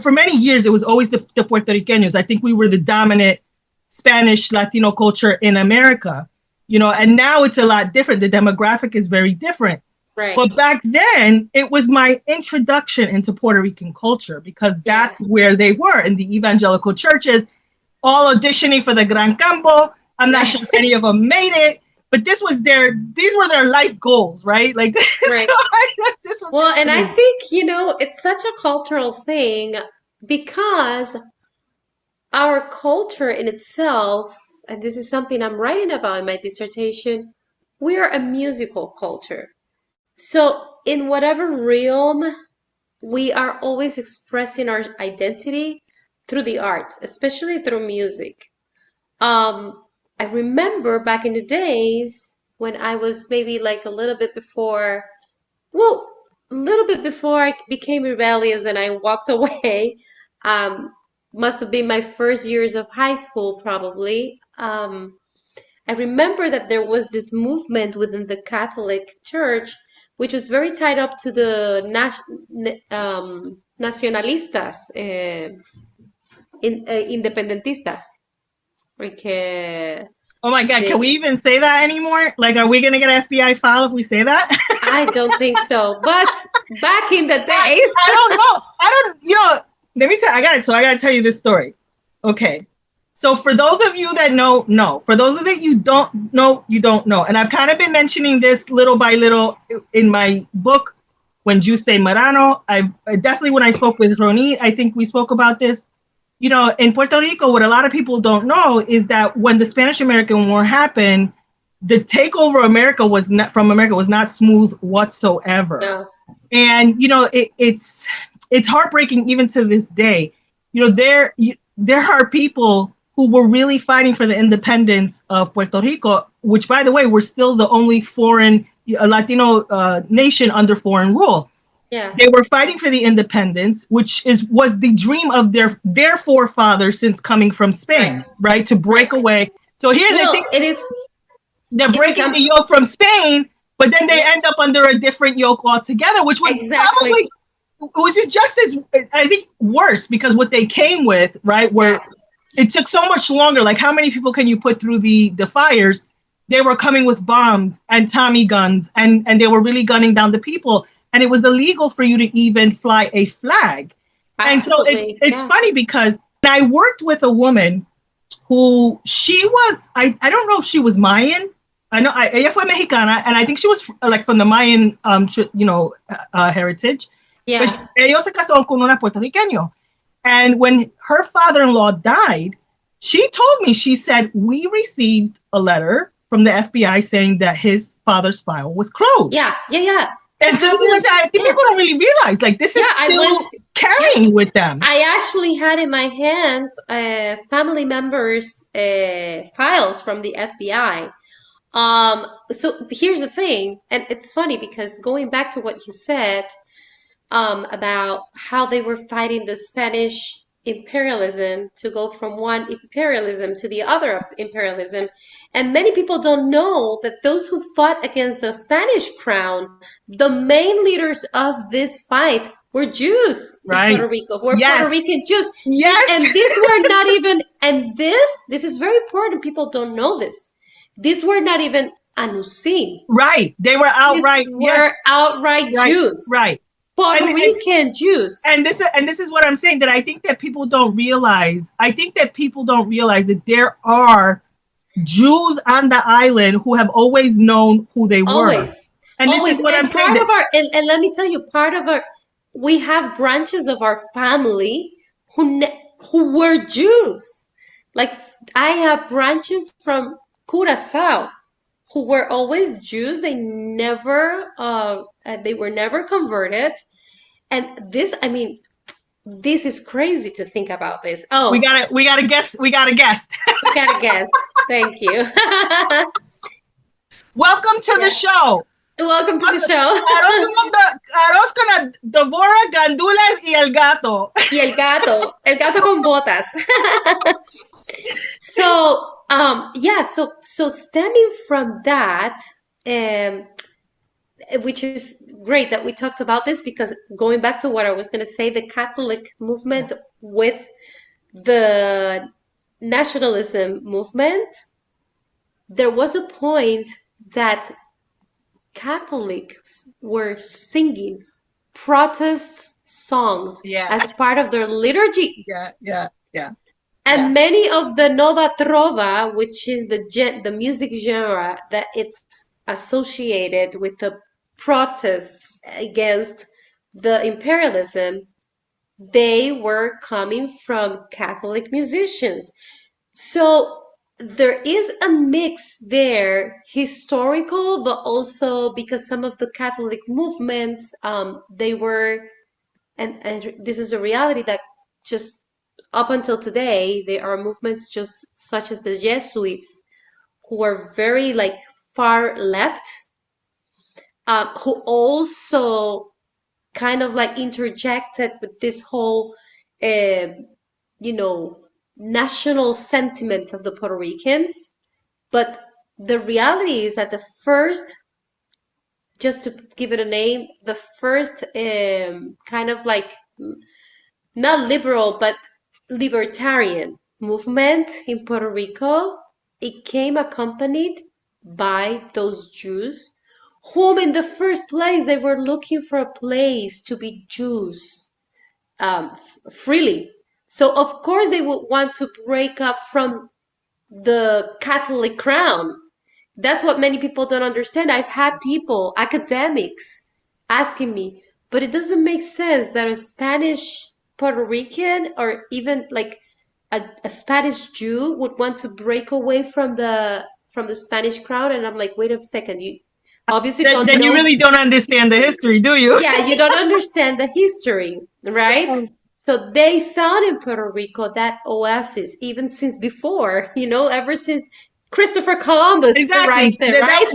for many years, it was always the Puerto Ricanos. I think we were the dominant Spanish Latino culture in America, and now it's a lot different. The demographic is very different. Right. But back then, it was my introduction into Puerto Rican culture because that's where they were in the evangelical churches, all auditioning for the Gran Campo. I'm not sure if any of them made it, but these were their life goals, right? Like, right. And I think, it's such a cultural thing because our culture in itself, and this is something I'm writing about in my dissertation, we are a musical culture. So in whatever realm, we are always expressing our identity through the arts, especially through music. I remember back in the days when I was maybe like a little bit before I became rebellious and I walked away. Must have been my first years of high school, probably. I remember that there was this movement within the Catholic Church which was very tied up to the nacionalistas, independentistas. Oh my God, can we even say that anymore? Like, are we going to get an FBI file if we say that? I don't think so. But back in the days. I don't know. Let me tell I got to tell you this story. Okay. So for those of you that know. For those of you don't know, you don't know. And I've kind of been mentioning this little by little in my book, When Jews Say Marano. I definitely, when I spoke with Ronit, I think we spoke about this. In Puerto Rico, what a lot of people don't know is that when the Spanish-American War happened, the takeover from America was not smooth whatsoever. No. And, it's heartbreaking even to this day. There are people who were really fighting for the independence of Puerto Rico, which, by the way, we're still the only foreign Latino nation under foreign rule. Yeah. They were fighting for the independence, which was the dream of their forefathers since coming from Spain, right? To break away. So here's the thing. They're breaking the yoke from Spain, but then they end up under a different yoke altogether, which was probably, which is just as, I think, worse, because what they came with, right, where it took so much longer. Like, how many people can you put through the fires? They were coming with bombs and Tommy guns, and they were really gunning down the people. And it was illegal for you to even fly a flag. Absolutely. And so it's funny because I worked with a woman who she was, I don't know if she was Mayan. I know ella fue mexicana, and I think she was like from the Mayan, heritage. Yeah. Ella se casó con una puertorriqueño. And when her father-in-law died, she told me, she said, we received a letter from the FBI saying that his father's file was closed. Yeah. And so I think people don't really realize, like, this is still carrying with them. I actually had in my hands family members' files from the FBI. So here's the thing, and it's funny because going back to what you said, about how they were fighting the Spanish imperialism to go from one imperialism to the other of imperialism. And many people don't know that those who fought against the Spanish crown, the main leaders of this fight were Jews in Puerto Rico, were Puerto Rican Jews. Yes. And these were not even, and this is very important. People don't know this. These were not even Anusim. Right. They were outright. These were outright Jews. Right. Puerto Rican Jews. And this is what I'm saying, that I think that people don't realize. I think that people don't realize that there are Jews on the island who have always known who they were. Always. And this is what I'm saying. And let me tell you, we have branches of our family who were Jews. Like, I have branches from Curacao who were always Jews. They were never converted. And this is crazy to think about this. Oh, we got a guest. We got a guest. Thank you. Welcome to the show. Welcome to the show. Arroz con Devorah, gandulas y el gato. Y el gato con botas. So stemming from that, which is great that we talked about this, because going back to what I was going to say, the Catholic movement with the nationalism movement, there was a point that Catholics were singing protest songs as part of their liturgy. Yeah. And many of the Nova Trova, which is the music genre that it's associated with the protests against the imperialism, they were coming from Catholic musicians. So there is a mix there, historical, but also because some of the Catholic movements, they were, and this is a reality that just up until today, there are movements just such as the Jesuits, who are very far left, who also kind of interjected with this whole, national sentiment of the Puerto Ricans. But the reality is that the first, just to give it a name, the first kind of not liberal, but libertarian movement in Puerto Rico, it came accompanied by those Jews whom in the first place they were looking for a place to be Jews freely. So of course they would want to break up from the Catholic crown. That's what many people don't understand. I've had people, academics, asking me, but it doesn't make sense that a Spanish Puerto Rican or even a Spanish Jew would want to break away from the Spanish crown. And I'm like, wait a second, you obviously don't know. You really don't understand the history, do you? Yeah, you don't understand the history, right? So they found in Puerto Rico that oasis, even since before, ever since Christopher Columbus arrived there, right?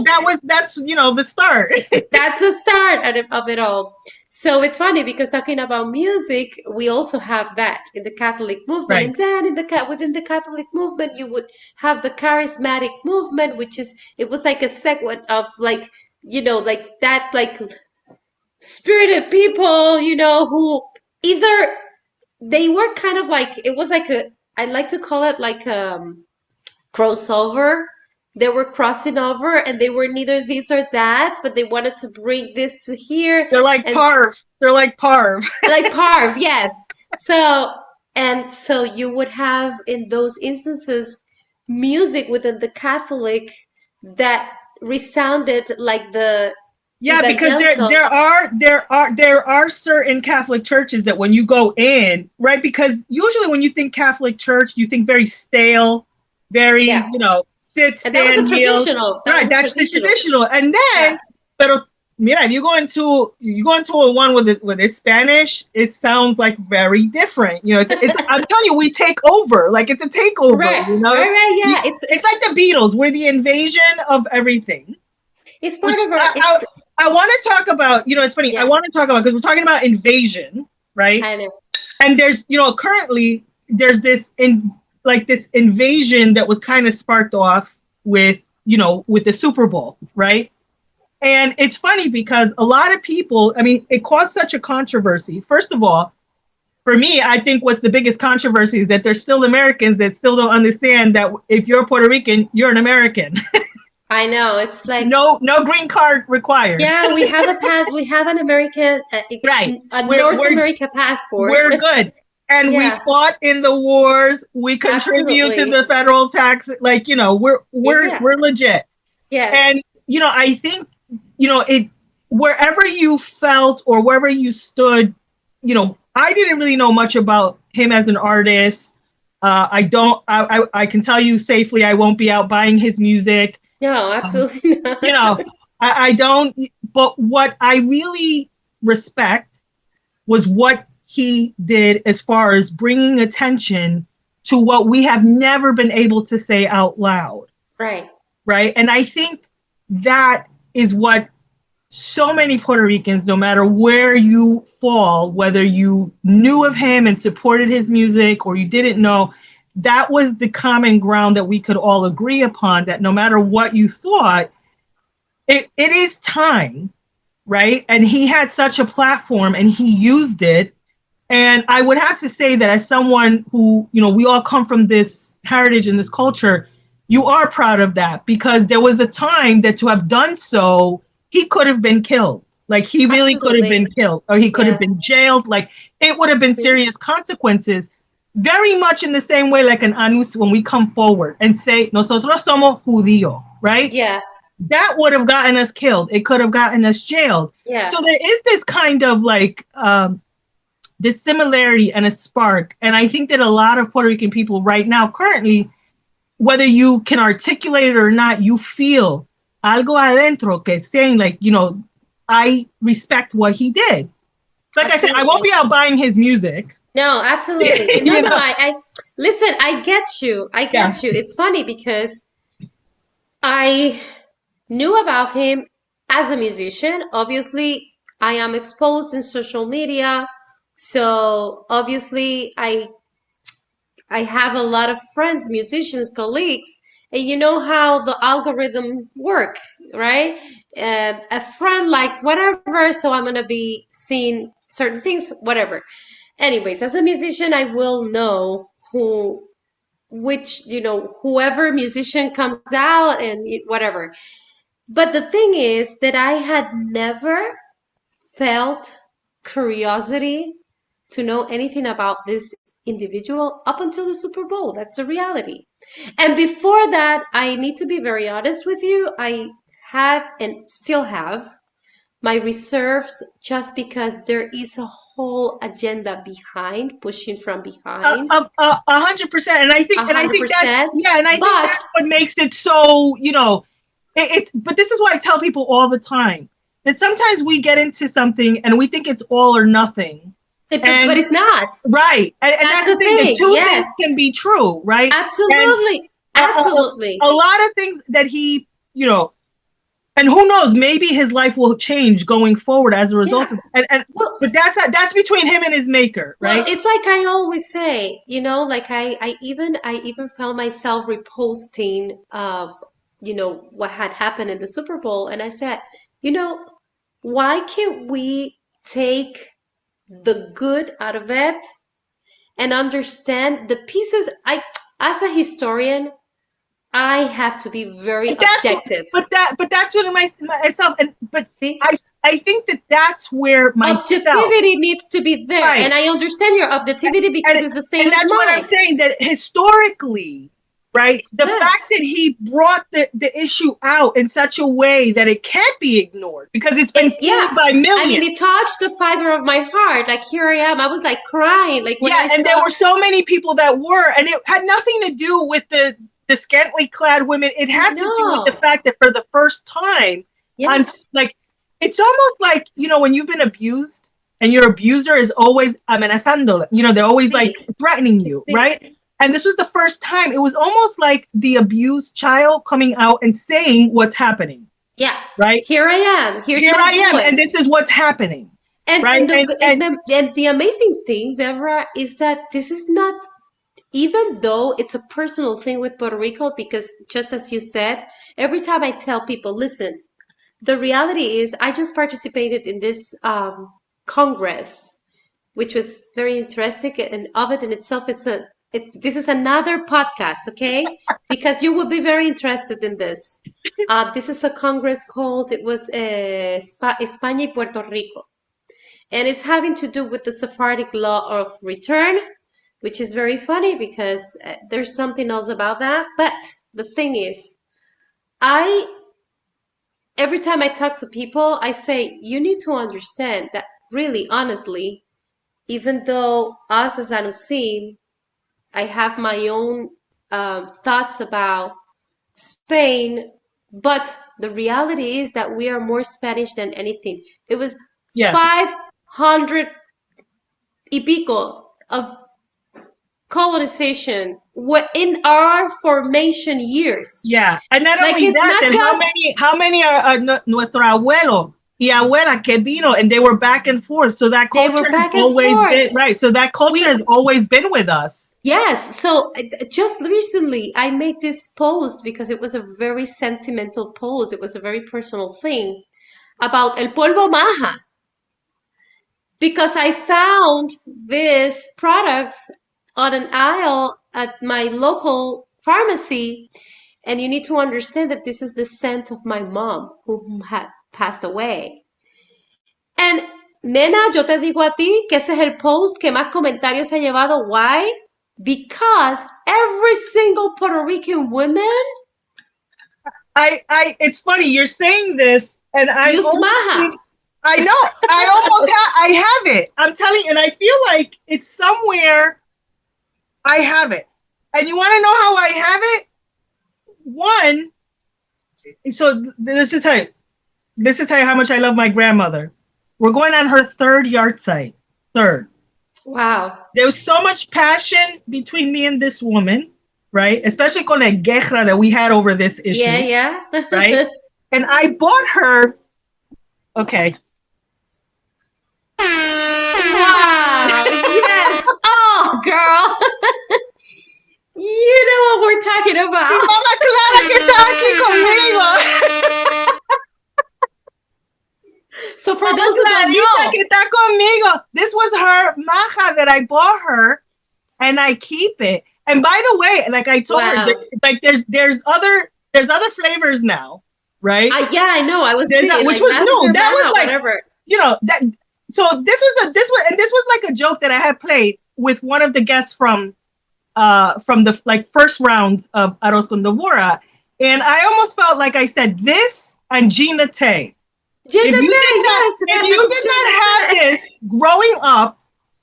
That's the start. That's the start of it all. So it's funny because talking about music, we also have that in the Catholic movement. Right. And then within the Catholic movement, you would have the charismatic movement, which is, it was like a segment of spirited people, who either they were kind of it was I like to call it crossover. They were crossing over and they were neither this or that, but they wanted to bring this to here. They're like Parv. Like Parv, yes. So you would have in those instances music within the Catholic that resounded like the because there are certain Catholic churches that when you go in, right? Because usually when you think Catholic church, you think very stale, very sit, stand, and that was a kneel. traditional. Right, that's the traditional. And then, pero mira, if you go into a one with this Spanish, it sounds very different. I'm telling you, we take over. It's a takeover. Right. Right. Yeah. It's like the Beatles. We're the invasion of everything. It's part of our. I want to talk about, it's funny. I want to talk about, because we're talking about invasion, right? I know. And there's, currently there's this invasion that was kind of sparked off with, with the Super Bowl, right? And it's funny because a lot of people, it caused such a controversy. First of all, for me, I think what's the biggest controversy is that there's still Americans that still don't understand that if you're Puerto Rican, you're an American. I know. It's like no green card required. Yeah, we have a pass. We have an American, right? North America passport. We're good, and we fought in the wars. We contribute to the federal tax. Like we're legit. Yeah, and I think it wherever you felt or wherever you stood. I didn't really know much about him as an artist. I can tell you safely, I won't be out buying his music. No, absolutely not. I don't. But what I really respect was what he did as far as bringing attention to what we have never been able to say out loud. Right. Right. And I think that is what so many Puerto Ricans, no matter where you fall, whether you knew of him and supported his music or you didn't know, that was the common ground that we could all agree upon, that no matter what you thought, it is time, right? And he had such a platform and he used it. And I would have to say that as someone who, we all come from this heritage and this culture, you are proud of that, because there was a time that to have done so, he could have been killed. Like he really could have been killed, or he could have been jailed. Like it would have been serious consequences. Very much in the same way, like an anus, when we come forward and say, nosotros somos judío, right? Yeah. That would have gotten us killed. It could have gotten us jailed. Yeah. So there is this kind of like, this similarity and a spark. And I think that a lot of Puerto Rican people right now, currently, whether you can articulate it or not, you feel algo adentro que saying like, I respect what he did. Like I said, I won't be out buying his music. No, absolutely. No, I listen, I get you. I get you. It's funny because I knew about him as a musician. Obviously, I am exposed in social media. So obviously I have a lot of friends, musicians, colleagues, and you know how the algorithm work, right? A friend likes whatever, so I'm gonna be seeing certain things, whatever. Anyways, as a musician, I will know whoever musician comes out and whatever. But the thing is that I had never felt curiosity to know anything about this individual up until the Super Bowl. That's the reality. And before that, I need to be very honest with you. I had and still have my reserves, just because there is a whole agenda behind, pushing from behind. 100%, and I think, 100%, and I think that's what makes it so. But this is why I tell people all the time that sometimes we get into something and we think it's all or nothing. But it's not. Right, and that's the thing. The two things can be true, right? Absolutely, absolutely. A lot of things that he, and who knows, maybe his life will change going forward as a result of it. But that's between him and his maker, right? Well, it's like I always say, like I even found myself reposting, what had happened in the Super Bowl, and I said, why can't we take the good out of it and understand the pieces? As a historian, I have to be very objective. But that's what myself. I think that's where objectivity needs to be there, right. And I understand your objectivity because it's the same. And that's what I'm saying. That historically, right, the fact that he brought the issue out in such a way that it can't be ignored because it's been seen by millions. It touched the fiber of my heart. Like here I am. I was like crying. Like when and there were so many people that were, and it had nothing to do with the scantily clad women. It had to do with the fact that for the first time, it's almost like, when you've been abused and your abuser is always amenazando, they're always like threatening you, right? And this was the first time. It was almost like the abused child coming out and saying what's happening, Yeah. Right? Here I am. Here's Here my I am, voice. and this is what's happening. And, right? and the amazing thing, Deborah, is that this is not, even though it's a personal thing with Puerto Rico, because just as you said, every time I tell people, listen, the reality is I just participated in this Congress, which was very interesting, and of it in itself is this is another podcast, okay? Because you would be very interested in this. This is a Congress called, it was España y Puerto Rico. And it's having to do with the Sephardic law of return, which is very funny because there's something else about that. But the thing is, every time I talk to people, I say, you need to understand that really, honestly, even though us as Anusim, I have my own thoughts about Spain, but the reality is that we are more Spanish than anything. It was 500 y pico of colonization in our formation years. Yeah, and not Like, only it's that, not then just how many are nuestro abuelo y abuela que vino, and they were back and forth. So that they culture were back has and always forth. been right. So that culture has always been with us. Yes. So just recently, I made this post because it was a very sentimental post. It was a very personal thing about el polvo maja. Because I found this product on an aisle at my local pharmacy, and you need to understand that this is the scent of my mom who had passed away. And nena, yo te digo a ti que ese es el post que más comentarios ha llevado. Why? Because every single Puerto Rican woman It's funny you're saying this, and used maja. I know. I have it. I'm telling you, and I feel like it's somewhere. I have it. And you want to know how I have it? One, so this is how how much I love my grandmother. We're going on her third yard site. Third. Wow. There was so much passion between me and this woman, right? Especially con la guerra that we had over this issue. Yeah. Right? And I bought her, okay. Wow. Yes. Oh, girl. You know what we're talking about. Mi mamá Clara que está aquí conmigo. So for those who don't know, que está conmigo. This was her maja that I bought her, and I keep it. And by the way, like I told her, like there's other flavors now, right? Yeah, I know. I was thinking, which was no, that was like whatever. You know that. So this was like a joke that I had played with one of the guests from the like first rounds of Arroz con Devorah, and I almost felt like I said this and Gina Tay. If you did not have this growing up,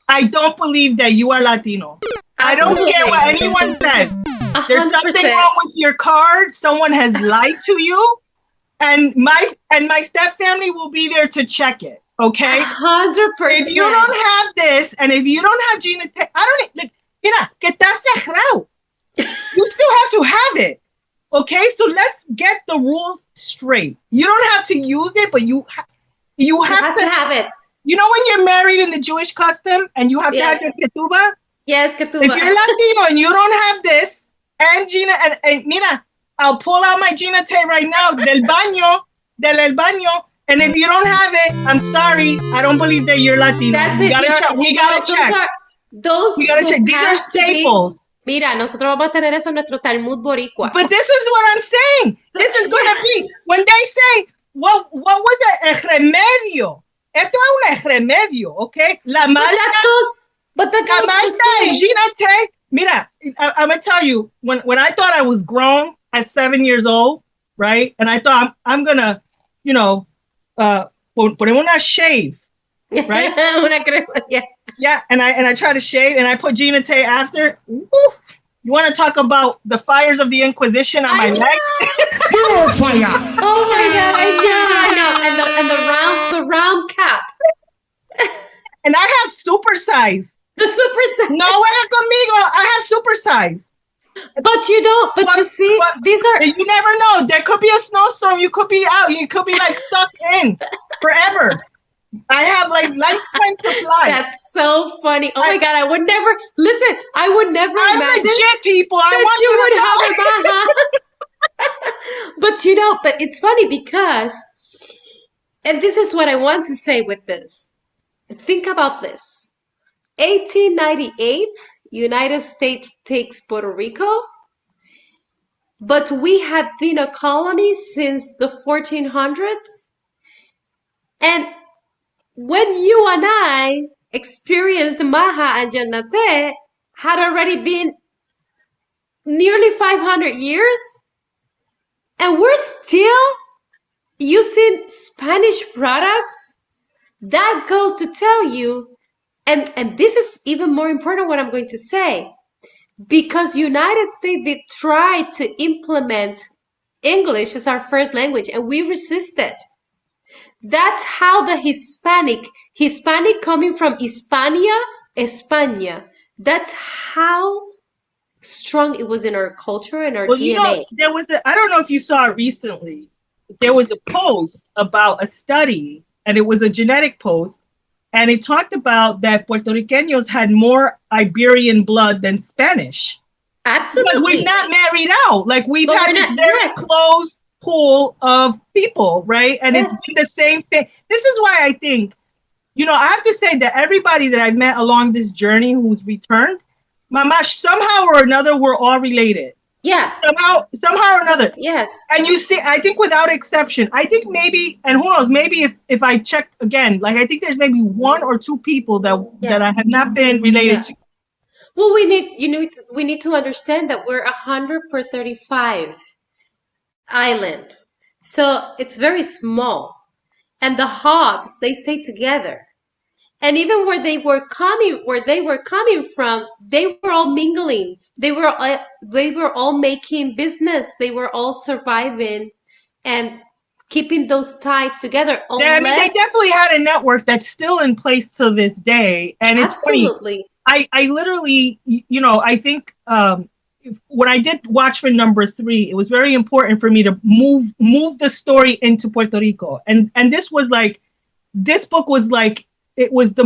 I don't believe that you are Latino. Absolutely. I don't care what anyone says. 100%. There's something wrong with your card. Someone has lied to you, and my step family will be there to check it. Okay, 100%. If you don't have this, and if you don't have Gina, I don't like. Mira, que está cerrado. You still have to have it. Okay, so let's get the rules straight. You don't have to use it, but you have to have it. You know when you're married in the Jewish custom and you have to have your ketubah? Yes, ketubah. If you're Latino and you don't have this, and Gina, and mira, I'll pull out my Gina Tay right now, del baño, and if you don't have it, I'm sorry, I don't believe that you're Latino. That's it. We gotta check. We gotta check. These are staples. Mira, nosotros vamos a tener eso en nuestro Talmud Boricua. But this is what I'm saying. This is going to be, when they say, what was it? El remedio. Esto es un remedio, okay? La marca. But the marca Gina Tay. Mira, I'm going to tell you, when I thought I was grown at 7 years old, right? And I thought I'm going to, you know, poner una shave, right? Una crema, yeah. Yeah, and I try to shave, and I put Gina Tay after. Woo! You want to talk about the fires of the Inquisition on my neck? You're on fire! Oh my God! I know. And the round cap. And I have super size. The super size. No, conmigo. I have super size. But you don't. But you see, these are. You never know. There could be a snowstorm. You could be out. You could be like stuck in forever. I have like lifetime supply. That's so funny. Oh my God, I would never listen. I would never imagine legit, people. that you would have a Maha. But it's funny because, and this is what I want to say with this. Think about this. 1898, United States takes Puerto Rico, but we had been a colony since the 1400s. And when you and I experienced Maha and Janate had already been nearly 500 years, and we're still using Spanish products. That goes to tell you, and this is even more important what I'm going to say, because United States did try to implement English as our first language, and we resisted. That's how the Hispanic coming from Hispania, España, that's how strong it was in our culture and our DNA. You know, there was I don't know if you saw it recently, there was a post about a study, and it was a genetic post, and it talked about that Puerto Ricanos had more Iberian blood than Spanish. Absolutely. But we've not married out. Like we've had this very close pool of people, right? And it's been the same thing. This is why I think, you know, I have to say that everybody that I've met along this journey who's returned, Mama, somehow or another, we're all related. Yeah. Somehow or another. Yes. And you see, I think without exception, I think maybe, and who knows, maybe if I checked again, like I think there's maybe one or two people that I have not been related to. Well, we need to understand that we're 100 per 35 island, so it's very small, and the hubs, they stay together, and even where they were coming from, they were all mingling. They were all making business. They were all surviving and keeping those ties together. Yeah, I mean, they definitely had a network that's still in place to this day, and it's absolutely. Funny. I literally, you know, I think when I did Watchmen #3, it was very important for me to move the story into Puerto Rico, and this book was like, it was the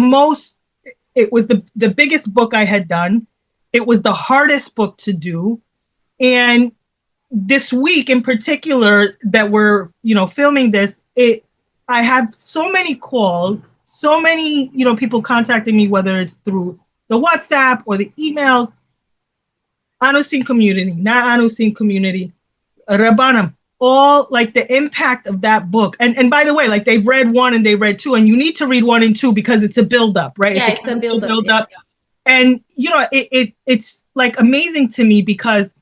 biggest book I had done. It was the hardest book to do, and this week in particular that we're, you know, filming this, I have so many calls, so many, you know, people contacting me, whether it's through the WhatsApp or the emails. Anusin community, not Anusin community, Rabbanim, all like the impact of that book. And by the way, like they've read 1 and they read 2, and you need to read 1 and 2 because it's a build-up, right? Yeah, it's a build-up. Yeah. And, you know, it's like amazing to me because,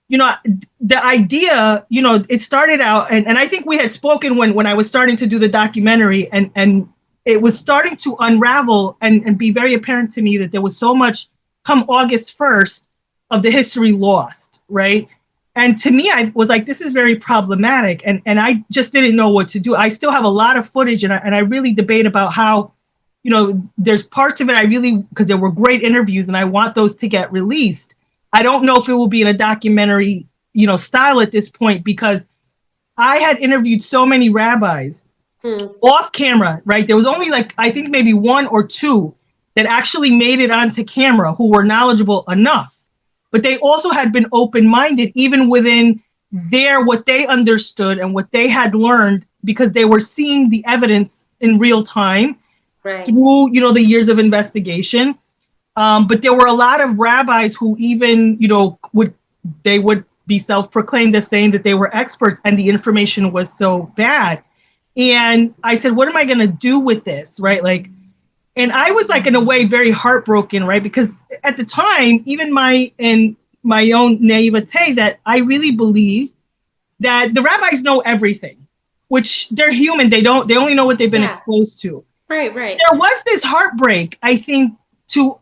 you know, the idea, you know, it started out, and I think we had spoken when I was starting to do the documentary, and it was starting to unravel and be very apparent to me that there was so much come August 1st of the history lost, right? And to me, I was like, this is very problematic. And I just didn't know what to do. I still have a lot of footage, and I really debate about how, you know, there's parts of it because there were great interviews and I want those to get released. I don't know if it will be in a documentary, you know, style at this point, because I had interviewed so many rabbis off camera, right? There was only like, I think maybe 1 or 2 that actually made it onto camera who were knowledgeable enough. But they also had been open-minded, even within what they understood and what they had learned, because they were seeing the evidence in real time through, you know, the years of investigation. But there were a lot of rabbis who even, you know, would be self-proclaimed as saying that they were experts, and the information was so bad. And I said, what am I going to do with this, right? Like, and I was like, in a way, very heartbroken, right? Because at the time, even in my own naivete, that I really believed that the rabbis know everything, which they're human. They only know what they've been exposed to. Right. There was this heartbreak, I think, to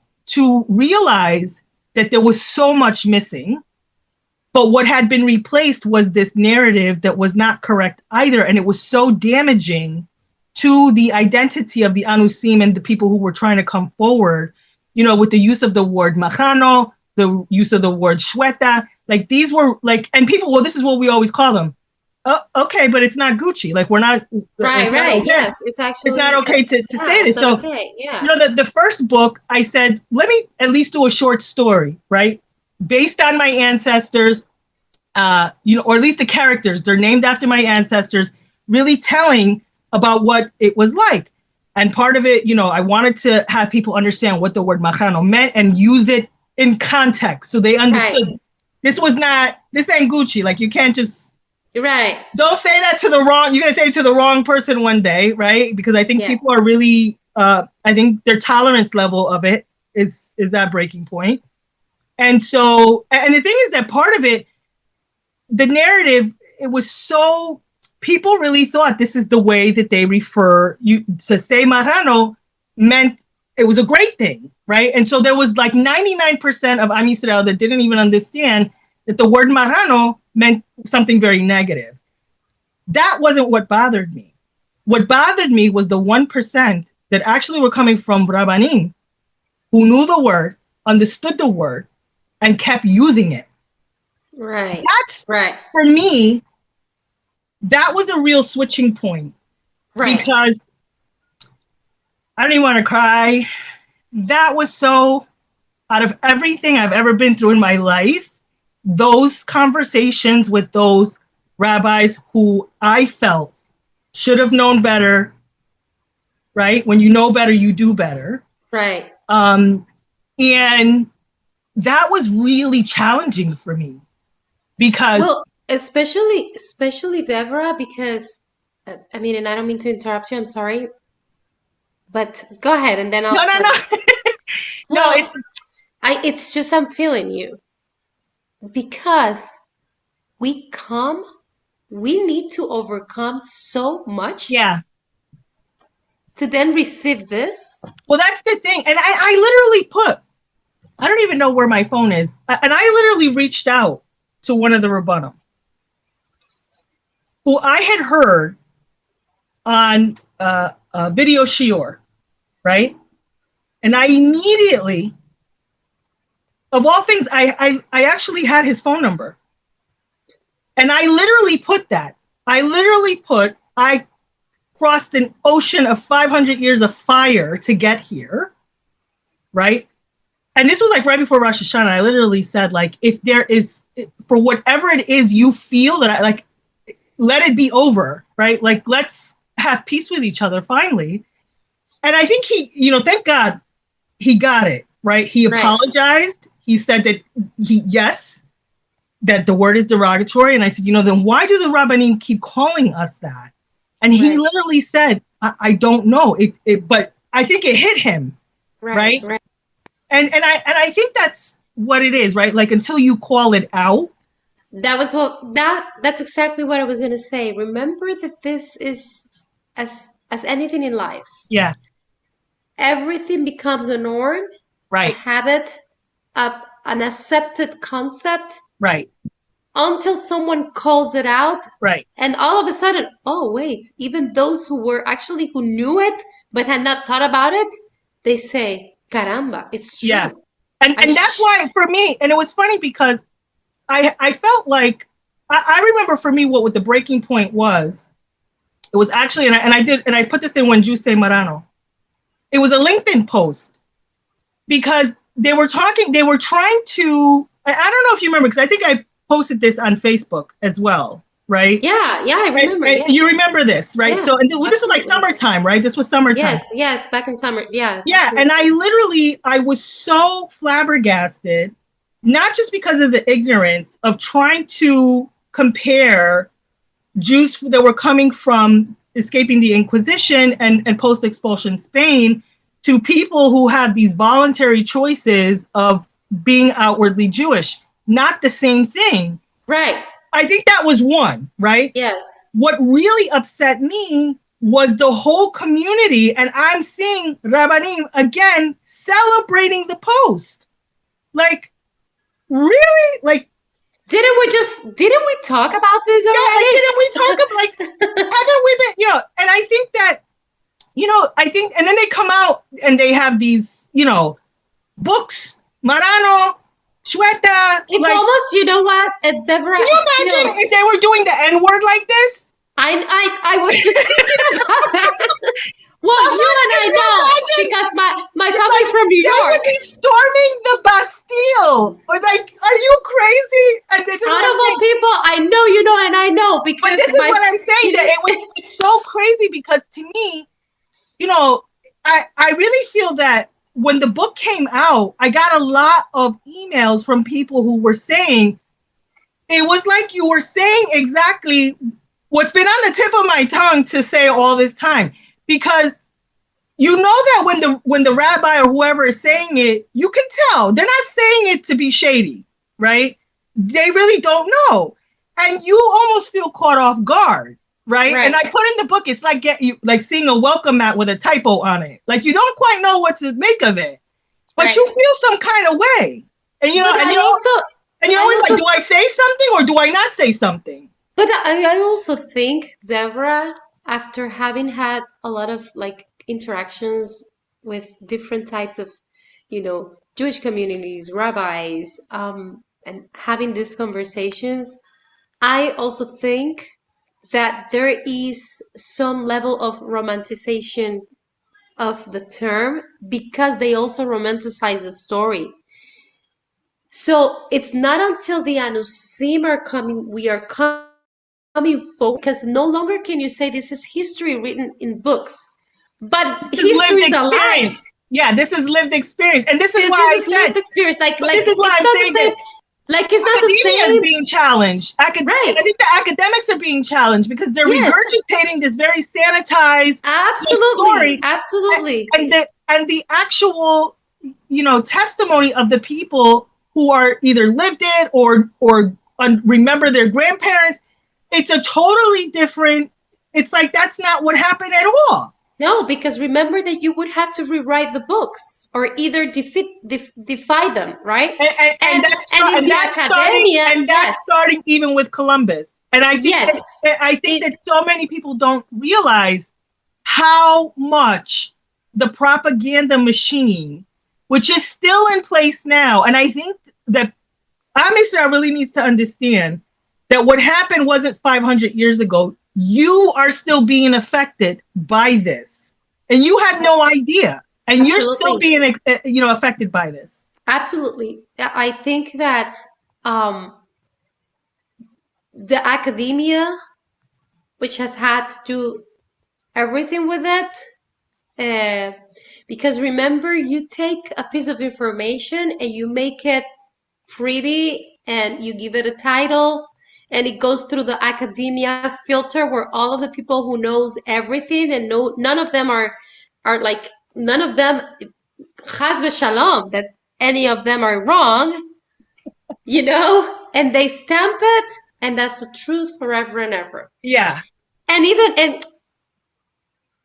realize that there was so much missing, but what had been replaced was this narrative that was not correct either. And it was so damaging to the identity of the Anusim and the people who were trying to come forward, you know, with the use of the word Majano, the use of the word shweta. Like these were like, and people, well, this is what we always call them. Oh, okay, but it's not Gucci. Like we're not. Right. Okay. Yes, it's actually. It's not okay to say this. So, okay. Yeah. you know, the first book, I said, let me at least do a short story, right? Based on my ancestors, you know, or at least the characters, they're named after my ancestors, really telling about what it was like. And part of it, you know, I wanted to have people understand what the word marrano meant and use it in context so they understood. Right. This ain't Gucci. Like you can't just. Right. Don't say that to the wrong, you're going to say it to the wrong person one day, right? Because I think people are really, I think their tolerance level of it is at breaking point. And so, and the thing is that part of it, the narrative, it was so, people really thought this is the way that they refer, you to say marrano meant it was a great thing, right? And so there was like 99% of Am Yisrael that didn't even understand that the word marrano meant something very negative. That wasn't what bothered me. What bothered me was the 1% that actually were coming from Rabbanim who knew the word, understood the word, and kept using it. Right. That's, for me, that was a real switching point. Right. Because I don't even want to cry. That was so, out of everything I've ever been through in my life, those conversations with those rabbis who I felt should have known better, right? When you know better, you do better. Right. And that was really challenging for me because... Well, especially Devorah, because, I mean, and I don't mean to interrupt you, I'm sorry, but go ahead and then I'll... No. It's just I'm feeling you. Because we need to overcome so much. Yeah. To then receive this. Well, that's the thing. And I literally I don't even know where my phone is. And I literally reached out to one of the Rabbanim who I had heard on a video shiur, right? And I immediately, of all things, I actually had his phone number. And I literally put that. I crossed an ocean of 500 years of fire to get here, right? And this was like right before Rosh Hashanah. I literally said, like, if there is, for whatever it is you feel that let it be over, right? Like, let's have peace with each other finally. And I think he, thank God he got it, right? He apologized. He said that that the word is derogatory. And I said, then why do the Rabbanim keep calling us that? And he literally said, I don't know. But I think it hit him, right? And I think that's what it is, right? Like until you call it out. That's exactly what I was going to say. Remember that this is as anything in life. Yeah. Everything becomes a norm, right? A habit, an accepted concept, right? Until someone calls it out, right? And all of a sudden, oh wait, even those who knew it but had not thought about it, they say, "Caramba, it's true." Yeah, and that's why for me, and it was funny because I felt like I remember for me what the breaking point was. It was actually, and I put this in when Jews say Marrano. It was a LinkedIn post because they were trying to, I don't know if you remember, because I think I posted this on Facebook as well, right? Yeah, I remember. Right? Yes. You remember this, right? Yeah, so this was like summertime, right? This was summertime. Yes, back in summer, yeah. Yeah, and I was so flabbergasted, not just because of the ignorance of trying to compare Jews that were coming from escaping the Inquisition and post-expulsion Spain to people who have these voluntary choices of being outwardly Jewish. Not the same thing. Right. I think that was one, right? Yes. What really upset me was the whole community, and I'm seeing Rabbanim again celebrating the post. Like, really? Like, didn't we talk about this already? Yeah, like, didn't we talk about, haven't we been, and I think that, and then they come out and they have these, books, Marrano, Shweta. It's Like, almost, you know what, Deborah, can you imagine if they were doing the N-word like this? I was just thinking about that. Well, you and I know, because my family's from New They York. would be storming the Bastille. Or like, are you crazy? And this is Out what of I'm all saying. people, I know you know, and I know, because But this is what I'm saying. That it's so crazy because to me, you know, I really feel that when the book came out, I got a lot of emails from people who were saying, it was like you were saying exactly what's been on the tip of my tongue to say all this time. Because you know that when the rabbi or whoever is saying it, you can tell they're not saying it to be shady, right? They really don't know. And you almost feel caught off guard. Right? And I put in the book, it's like like seeing a welcome mat with a typo on it. Like you don't quite know what to make of it, but you feel some kind of way. And you know, and you're always like, do I say something or do I not say something? But I also think, Deborah, after having had a lot of like interactions with different types of, you know, Jewish communities, rabbis, and having these conversations, I also think that there is some level of romanticization of the term because they also romanticize the story. So it's not until the Anusim are coming, we are coming forward, because no longer can you say this is history written in books, but history is alive. Yeah, this is lived experience, and this is why this is lived experience. Like this is why I'm saying like it's not the same. Academia is being challenged. Right. I think the academics are being challenged because they're regurgitating this very sanitized story. Absolutely. And the actual, you know, testimony of the people who are either lived it or remember their grandparents. It's a totally different. It's like that's not what happened at all. No, because remember that you would have to rewrite the books or either defy them, right? And that's starting even with Columbus. And I think that so many people don't realize how much the propaganda machine, which is still in place now, and I think that Am Yisrael really needs to understand that what happened wasn't 500 years ago. You are still being affected by this, and you had no idea, and you're still being, you know, affected by this. Absolutely, I think that the academia, which has had to do everything with it, because remember, you take a piece of information and you make it pretty, and you give it a title. And it goes through the academia filter where all of the people who knows everything and none of them are like, none of them, chas v'shalom, that any of them are wrong, you know, and they stamp it, and that's the truth forever and ever. Yeah. And even,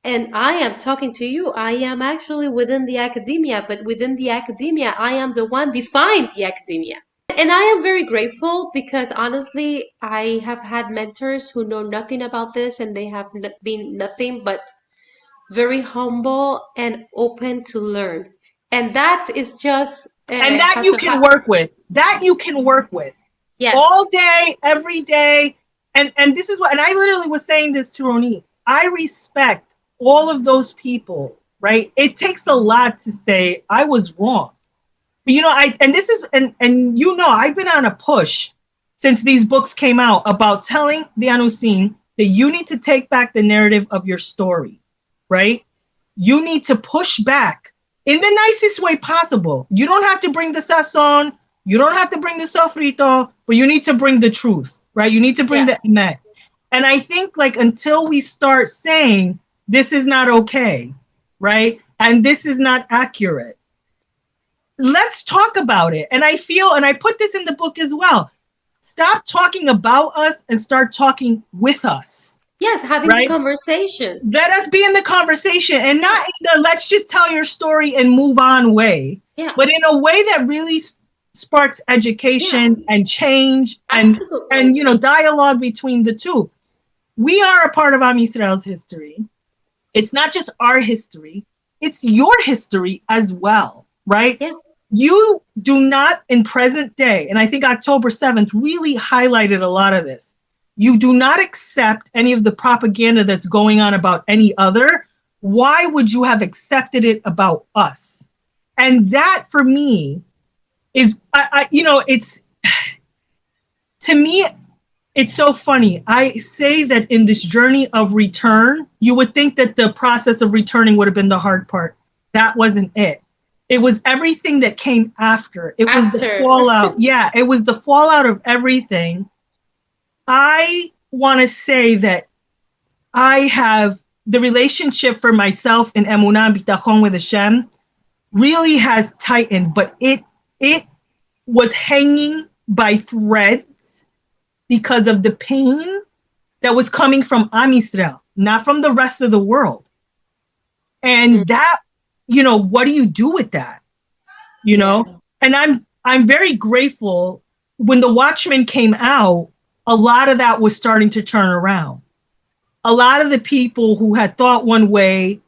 and I am talking to you, I am actually within the academia, but within the academia, I am the one defined the academia. And I am very grateful because honestly, I have had mentors who know nothing about this, and they have been nothing but very humble and open to learn. And that is just... and that you can work with. That you can work with. Yes. All day, every day. And this is what, and I literally was saying this to Roni. I respect all of those people, right? It takes a lot to say, I was wrong. But you know, and you know, I've been on a push since these books came out about telling the Anusim that you need to take back the narrative of your story, right? You need to push back in the nicest way possible. You don't have to bring the sazon, you don't have to bring the sofrito, but you need to bring the truth, right? You need to bring the emet. And I think like until we start saying this is not okay, right? And this is not accurate, let's talk about it. And I feel, and I put this in the book as well, stop talking about us and start talking with us. Yes, having the conversations. Let us be in the conversation, and not in the let's just tell your story and move on way, but in a way that really sparks education and change and you know, dialogue between the two. We are a part of Am Yisrael's history. It's not just our history, it's your history as well, right? Yeah. you do not in present day, and I think October 7th really highlighted a lot of this. You do not accept any of the propaganda that's going on about any other. Why would you have accepted it about us? And that for me is, it's, to me, it's so funny. I say that in this journey of return, you would think that the process of returning would have been the hard part. That wasn't it. It was everything that came after. It was the fallout. Yeah, it was the fallout of everything. I want to say that I have the relationship for myself in Emunah and Bitachon with Hashem really has tightened, but it was hanging by threads because of the pain that was coming from Am Yisrael, not from the rest of the world. And that, what do you do with that? And I'm very grateful when The Watchmen came out, a lot of that was starting to turn around. A lot of the people who had thought one way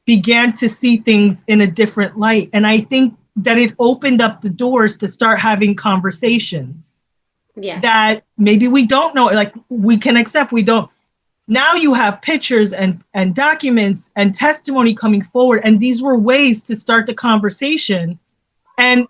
began to see things in a different light. And I think that it opened up the doors to start having conversations that maybe we don't know, like we can accept, we don't. Now you have pictures and documents and testimony coming forward. And these were ways to start the conversation. And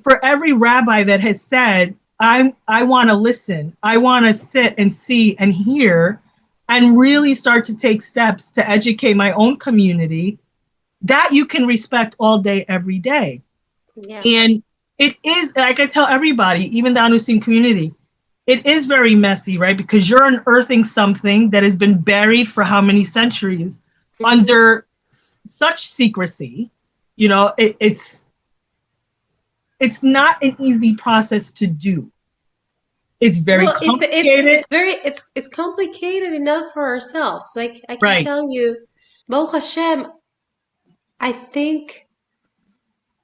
for every rabbi that has said, I want to listen, I want to sit and see and hear and really start to take steps to educate my own community, that you can respect all day, every day. Yeah. And it is, like I tell everybody, even the Anusim community, it is very messy, right? Because you're unearthing something that has been buried for how many centuries under such secrecy. It's not an easy process to do. It's very complicated. It's complicated enough for ourselves. Like I can tell you, Baruch Hashem, I think,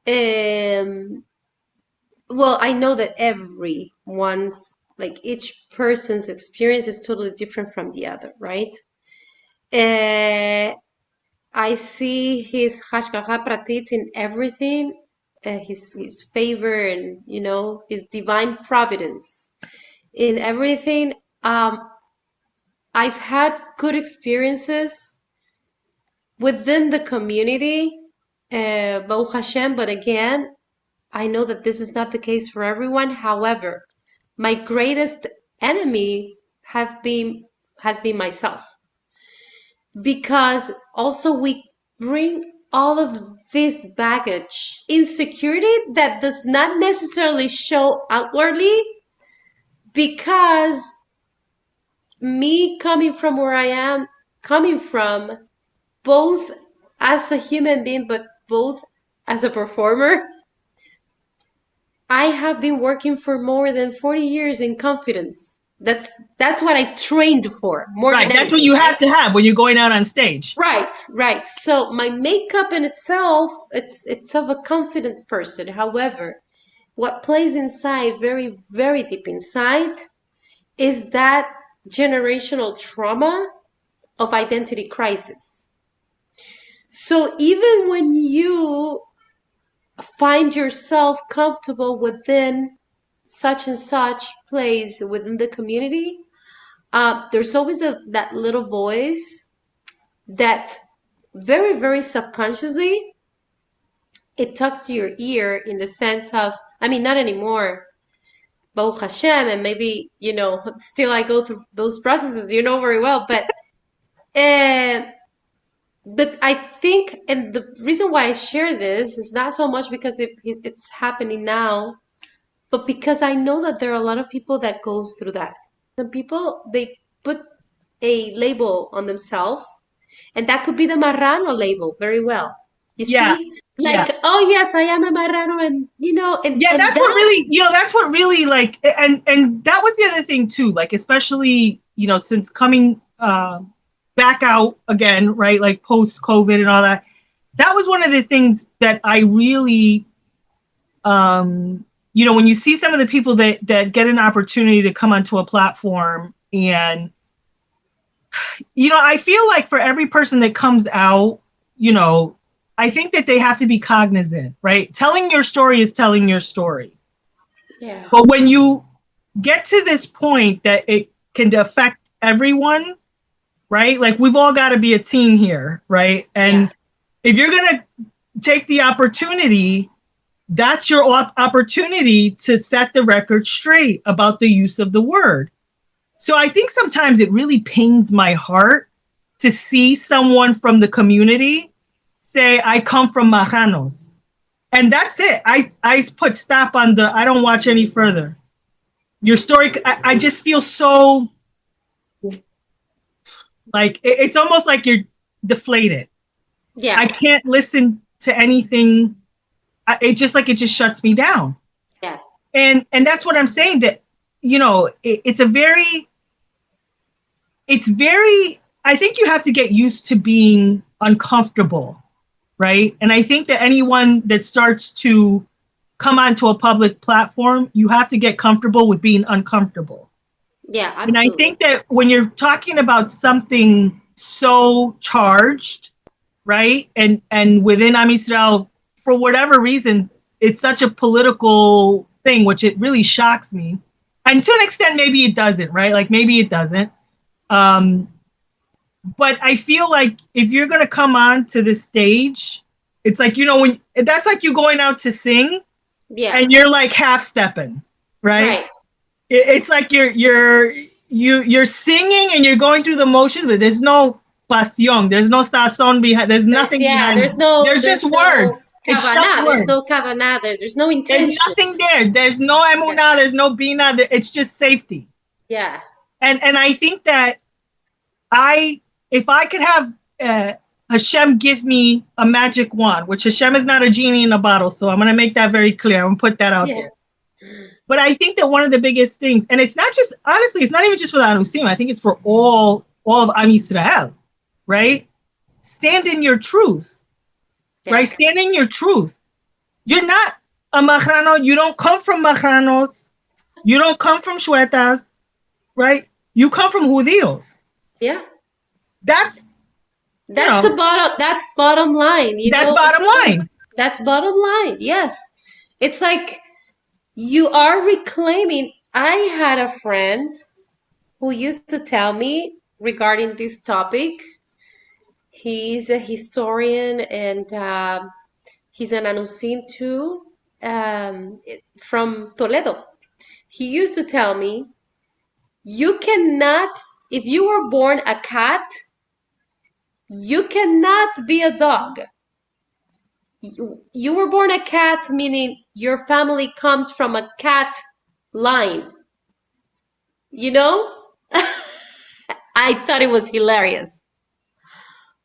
I know that each person's experience is totally different from the other, right? I see his hashgacha pratit in everything, his favor and, his divine providence in everything. I've had good experiences within the community, Baruch Hashem, but again, I know that this is not the case for everyone. However, my greatest enemy has been myself, because also we bring all of this baggage, insecurity that does not necessarily show outwardly, because me coming from where I am, coming from both as a human being, but both as a performer, I have been working for more than 40 years in confidence. That's what I trained for. More than anything, that's what you have to have when you're going out on stage. Right. So my makeup in itself, it's of a confident person. However, what plays inside, very, very deep inside, is that generational trauma of identity crisis. So even when you find yourself comfortable within such and such place within the community, there's always that little voice that very, very subconsciously, it talks to your ear in the sense of, not anymore, Baruch Hashem, and maybe, still I go through those processes, very well, but I think, and the reason why I share this is not so much because it's happening now, but because I know that there are a lot of people that goes through that. Some people, they put a label on themselves, and that could be the Marrano label very well. You see? Oh yes, I am a Marrano, and that's what really like, and that was the other thing too, like, especially, since coming back out again, right? Like post-COVID and all that. That was one of the things that I really, when you see some of the people that get an opportunity to come onto a platform, and, I feel like for every person that comes out, I think that they have to be cognizant, right? Telling your story is telling your story. Yeah. But when you get to this point that it can affect everyone, right? Like we've all got to be a team here, right? And if you're going to take the opportunity, that's your opportunity to set the record straight about the use of the word. So I think sometimes it really pains my heart to see someone from the community say, I come from Marranos. And that's it. I put stop on the, I don't watch any further. Your story, I just feel so, like, it's almost like you're deflated. Yeah. I can't listen to anything. It just shuts me down. Yeah. And that's what I'm saying, that, you know, it's very, I think you have to get used to being uncomfortable, right? And I think that anyone that starts to come onto a public platform, you have to get comfortable with being uncomfortable. Yeah, absolutely. And I think that when you're talking about something so charged, right? And within Am Yisrael, for whatever reason, it's such a political thing, which it really shocks me. And to an extent, maybe it doesn't, right? Like maybe it doesn't. But I feel like if you're going to come on to this stage, it's like, you know, when that's like you going out to sing, and you're like half stepping, right? It's like you're singing and you're going through the motions, but there's no pasión, there's no sazón behind, there's nothing behind. There's just no words. It's just words. There's no kavanah, there's no intention. There's nothing there. There's no emunah, there's no bina. It's just safety. Yeah. And I think that if I could have Hashem give me a magic wand, which Hashem is not a genie in a bottle, so I'm going to make that very clear. I'm going to put that out there. But I think that one of the biggest things, and it's not just, honestly, it's not even just for the Anusim, I think it's for all of Am Yisrael, right? Stand in your truth, right? Stand in your truth. You're not a Marrano. You don't come from Marranos. You don't come from Shuetas, right? You come from Judíos. Yeah. That's the bottom. That's bottom line. That's bottom line. That's bottom line. Yes, it's like you are reclaiming. I had a friend who used to tell me regarding this topic. He's a historian and he's an Anusim too, from Toledo. He used to tell me, you cannot, if you were born a cat, you cannot be a dog. You were born a cat, meaning your family comes from a cat line. You know? I thought it was hilarious.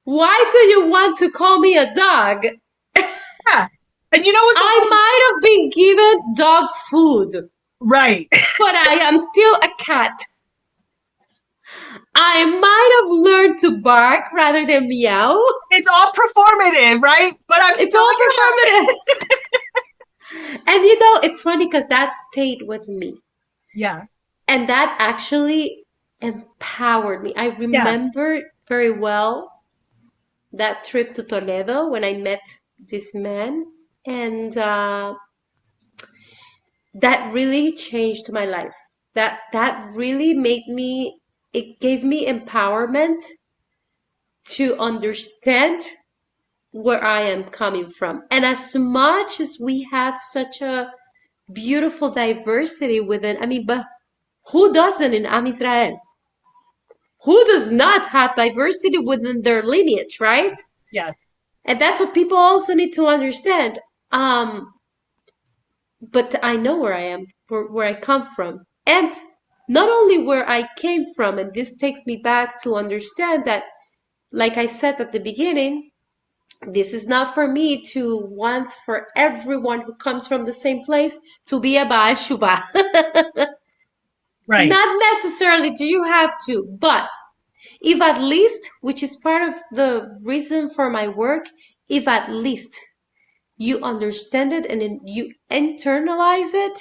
Why do you want to call me a dog? Yeah. And you know what? I might have been given dog food. Right. But I am still a cat. I might have learned to bark rather than meow. It's all performative, right? But it's all performative. And you know, it's funny because that stayed with me. Yeah. And that actually empowered me. I remember very well that trip to Toledo when I met this man. And that really changed my life. That really made me, it gave me empowerment to understand where I am coming from. And as much as we have such a beautiful diversity within, I mean, but who doesn't in Am Yisrael? Who does not have diversity within their lineage, right? Yes. And that's what people also need to understand. But I know where I am, where I come from. And not only where I came from, and this takes me back to understand that, like I said at the beginning, this is not for me to want for everyone who comes from the same place to be a Baal Shuvah. Right. Not necessarily do you have to, but if at least, which is part of the reason for my work, if at least you understand it and then you internalize it,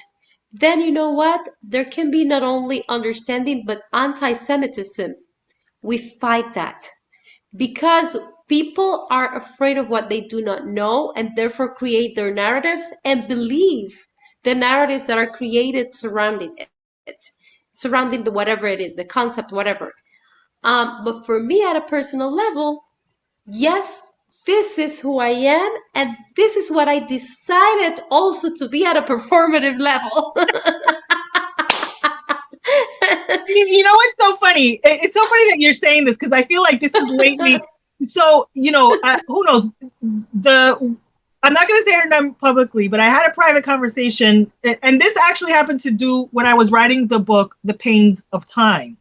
then you know what? There can be not only understanding, but anti-Semitism. We fight that. Because people are afraid of what they do not know and therefore create their narratives and believe the narratives that are created surrounding it, surrounding the whatever it is, the concept, whatever. But for me, at a personal level, yes, this is who I am, and this is what I decided also to be at a performative level. You know what's so funny? It's so funny that you're saying this because I feel like this is lately. So, who knows? I'm not going to say her name publicly, but I had a private conversation, and this actually happened to do when I was writing the book, The Pains of Time.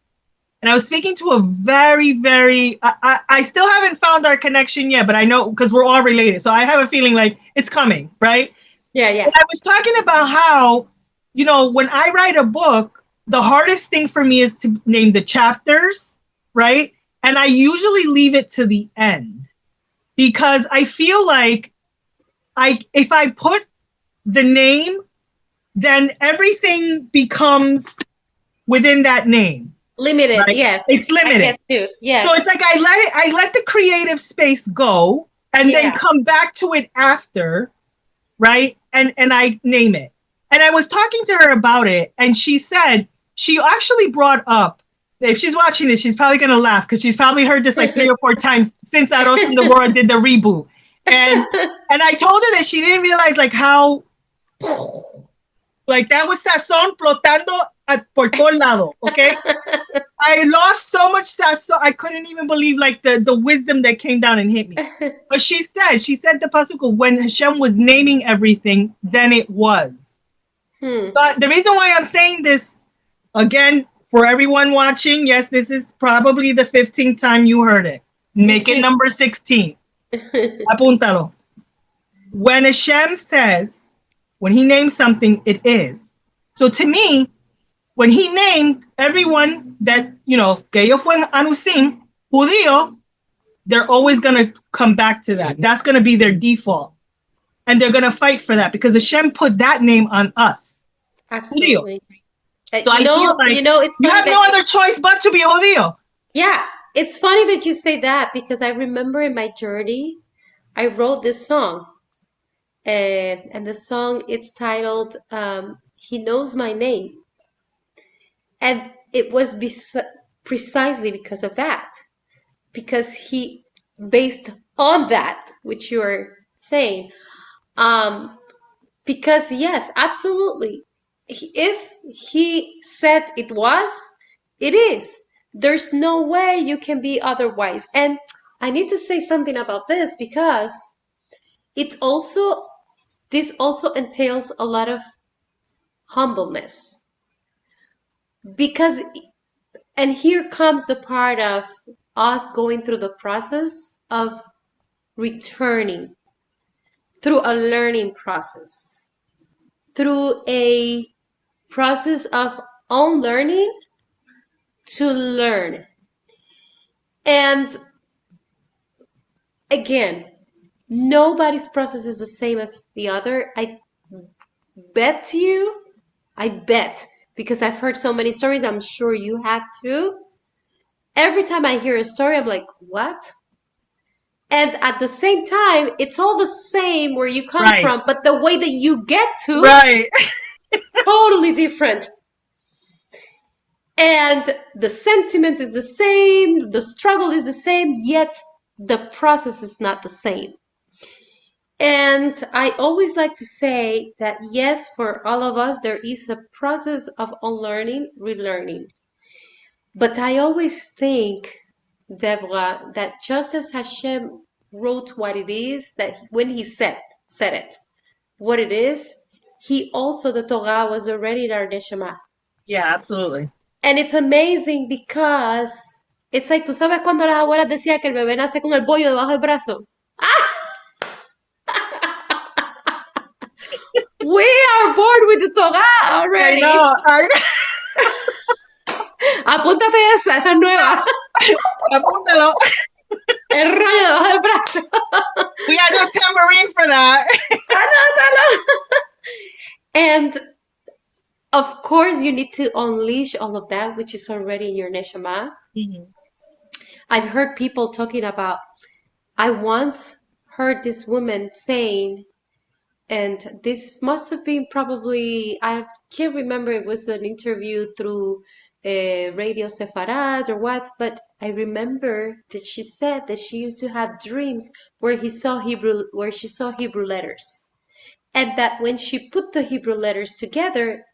And I was speaking to a very, very, I still haven't found our connection yet, but I know because we're all related. So I have a feeling like it's coming, right? Yeah. And I was talking about how, when I write a book, the hardest thing for me is to name the chapters, right? And I usually leave it to the end because I feel like if I put the name, then everything becomes within that name. Limited, right? yes. It's limited. I get you. Yes. So it's like I let the creative space go and then come back to it after, right? And I name it. And I was talking to her about it, and she said she actually brought up, if she's watching this, she's probably gonna laugh because she's probably heard this like 3 or 4 times since Arroz and Devorah did the reboot. And I told her that she didn't realize like how like that was sazón flotando por todo lado, okay? I lost so much sazón, I couldn't even believe like the wisdom that came down and hit me. But she said the pasuk, when Hashem was naming everything, then it was. But the reason why I'm saying this, again, for everyone watching, yes, this is probably the 15th time you heard it. Make it number 16. Apúntalo. When Hashem says, when he names something, it is. So to me, when he named everyone that, que ellos fueron anusim, judío, they're always going to come back to that. That's going to be their default. And they're going to fight for that because Hashem put that name on us. Absolutely. So I feel like it's you have no other choice but to be judío. Yeah, it's funny that you say that because I remember in my journey, I wrote this song. And the song, it's titled, He Knows My Name. And it was precisely because of that. Because he, based on that, which you are saying, because yes, absolutely. If he said it was, it is. There's no way you can be otherwise. And I need to say something about this because this also entails a lot of humbleness. Because, and here comes the part of us going through the process of returning through a learning process, through a process of unlearning to learn. And again, nobody's process is the same as the other. I bet, because I've heard so many stories, I'm sure you have too. Every time I hear a story, I'm like, what? And at the same time, it's all the same where you come from, but the way that you get to, totally different. And the sentiment is the same, the struggle is the same, yet the process is not the same. And I always like to say that yes, for all of us, there is a process of unlearning, relearning. But I always think, Devorah, that just as Hashem wrote what it is, that when he said it, what it is, he also, the Torah was already in our neshama. Yeah, absolutely. And it's amazing because it's like, tú sabes cuando las abuelas decían que el bebé nace con el bollo debajo del brazo. We are born with the Torah already. I know. Apúntate esa es nueva. Apúntalo. El rollo debajo del brazo. We got no tambourine for that. And of course, you need to unleash all of that, which is already in your neshama. Mm-hmm. I've heard people talking about I once heard this woman saying, and this must have been probably, I can't remember, it was an interview through Radio Sepharad or what, but I remember that she said that she used to have dreams where she saw Hebrew letters. And that when she put the Hebrew letters together,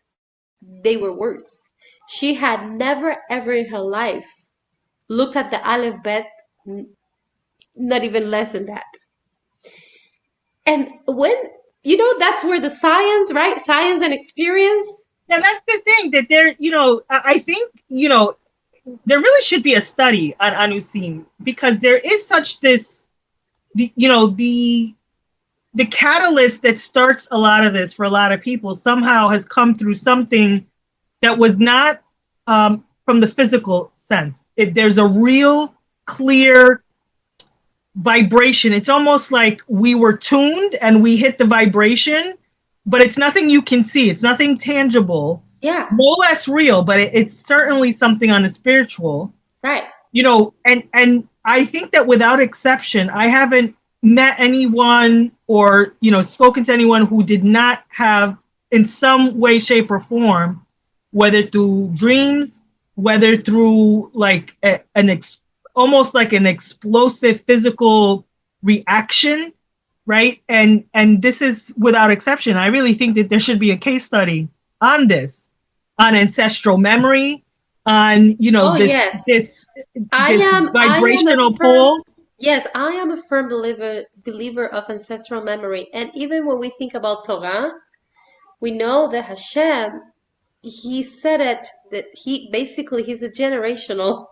they were words. She had never ever in her life looked at the Aleph Bet, not even less than that. And when, that's where the science, right? Science and experience. And that's the thing that there, I think, there really should be a study on Anusim, because there is such this, the catalyst that starts a lot of this for a lot of people somehow has come through something that was not from the physical sense. There's a real clear vibration. It's almost like we were tuned and we hit the vibration, but it's nothing you can see. It's nothing tangible. Yeah. No less real, but it's certainly something on a spiritual. Right. And I think that without exception, I haven't met anyone or, spoken to anyone who did not have in some way, shape, or form, whether through dreams, whether through like almost like an explosive physical reaction, right? And this is without exception. I really think that there should be a case study on this, on ancestral memory, on, this vibrational pull. Yes, I am a firm believer of ancestral memory. And even when we think about Torah, we know that Hashem, he said it, that he's a generational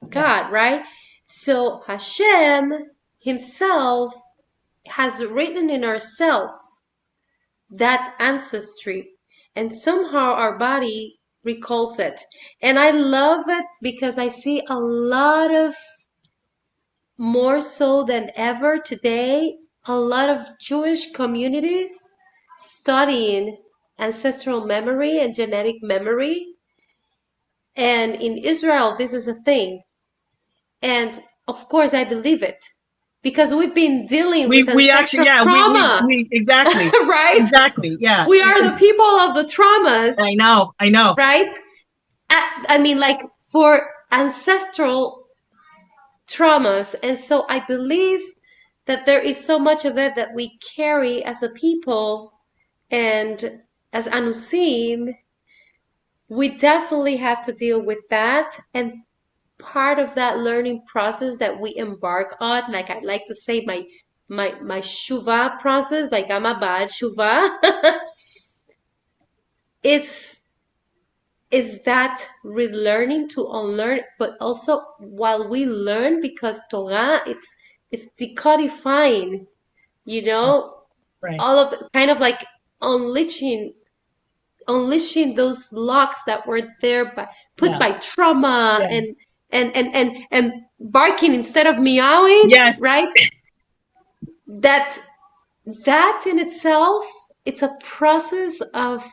God, right? So Hashem himself has written in our cells that ancestry, and somehow our body recalls it. And I love it because I see a lot of, more so than ever today, a lot of Jewish communities studying ancestral memory and genetic memory. And in Israel, this is a thing. And of course, I believe it because we've been dealing with ancestral trauma. Exactly. Right? Exactly. Yeah. We are the people of the traumas. I know. Right? I mean, like for ancestral traumas. And so I believe that there is so much of it that we carry as a people, and as Anusim, we definitely have to deal with that. And part of that learning process that we embark on, like I like to say, my shuva process, like I'm a bad shuva, is that relearning to unlearn, but also while we learn, because Torah, it's decodifying, right. all of kind of like unleashing those locks that were there by trauma and barking instead of meowing. Yes. Right? That in itself, it's a process of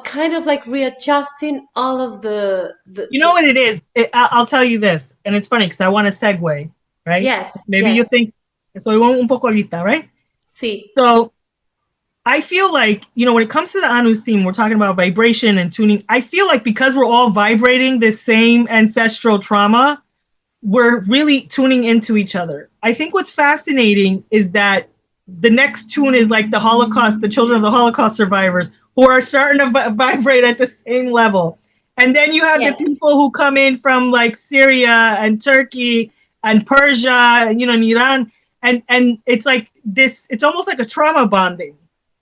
kind of like readjusting all of the you know what it is? I'll tell you this, and it's funny because I want to segue, right? Yes. Maybe you think soy un poco ahorita, right? Sí. So I feel like, when it comes to the Anusim, we're talking about vibration and tuning. I feel like because we're all vibrating the same ancestral trauma, we're really tuning into each other. I think what's fascinating is that the next tune is like the Holocaust, the children of the Holocaust survivors, who are starting to vibrate at the same level. And then you have the people who come in from like Syria and Turkey and Persia, and Iran. And it's like this, it's almost like a trauma bonding.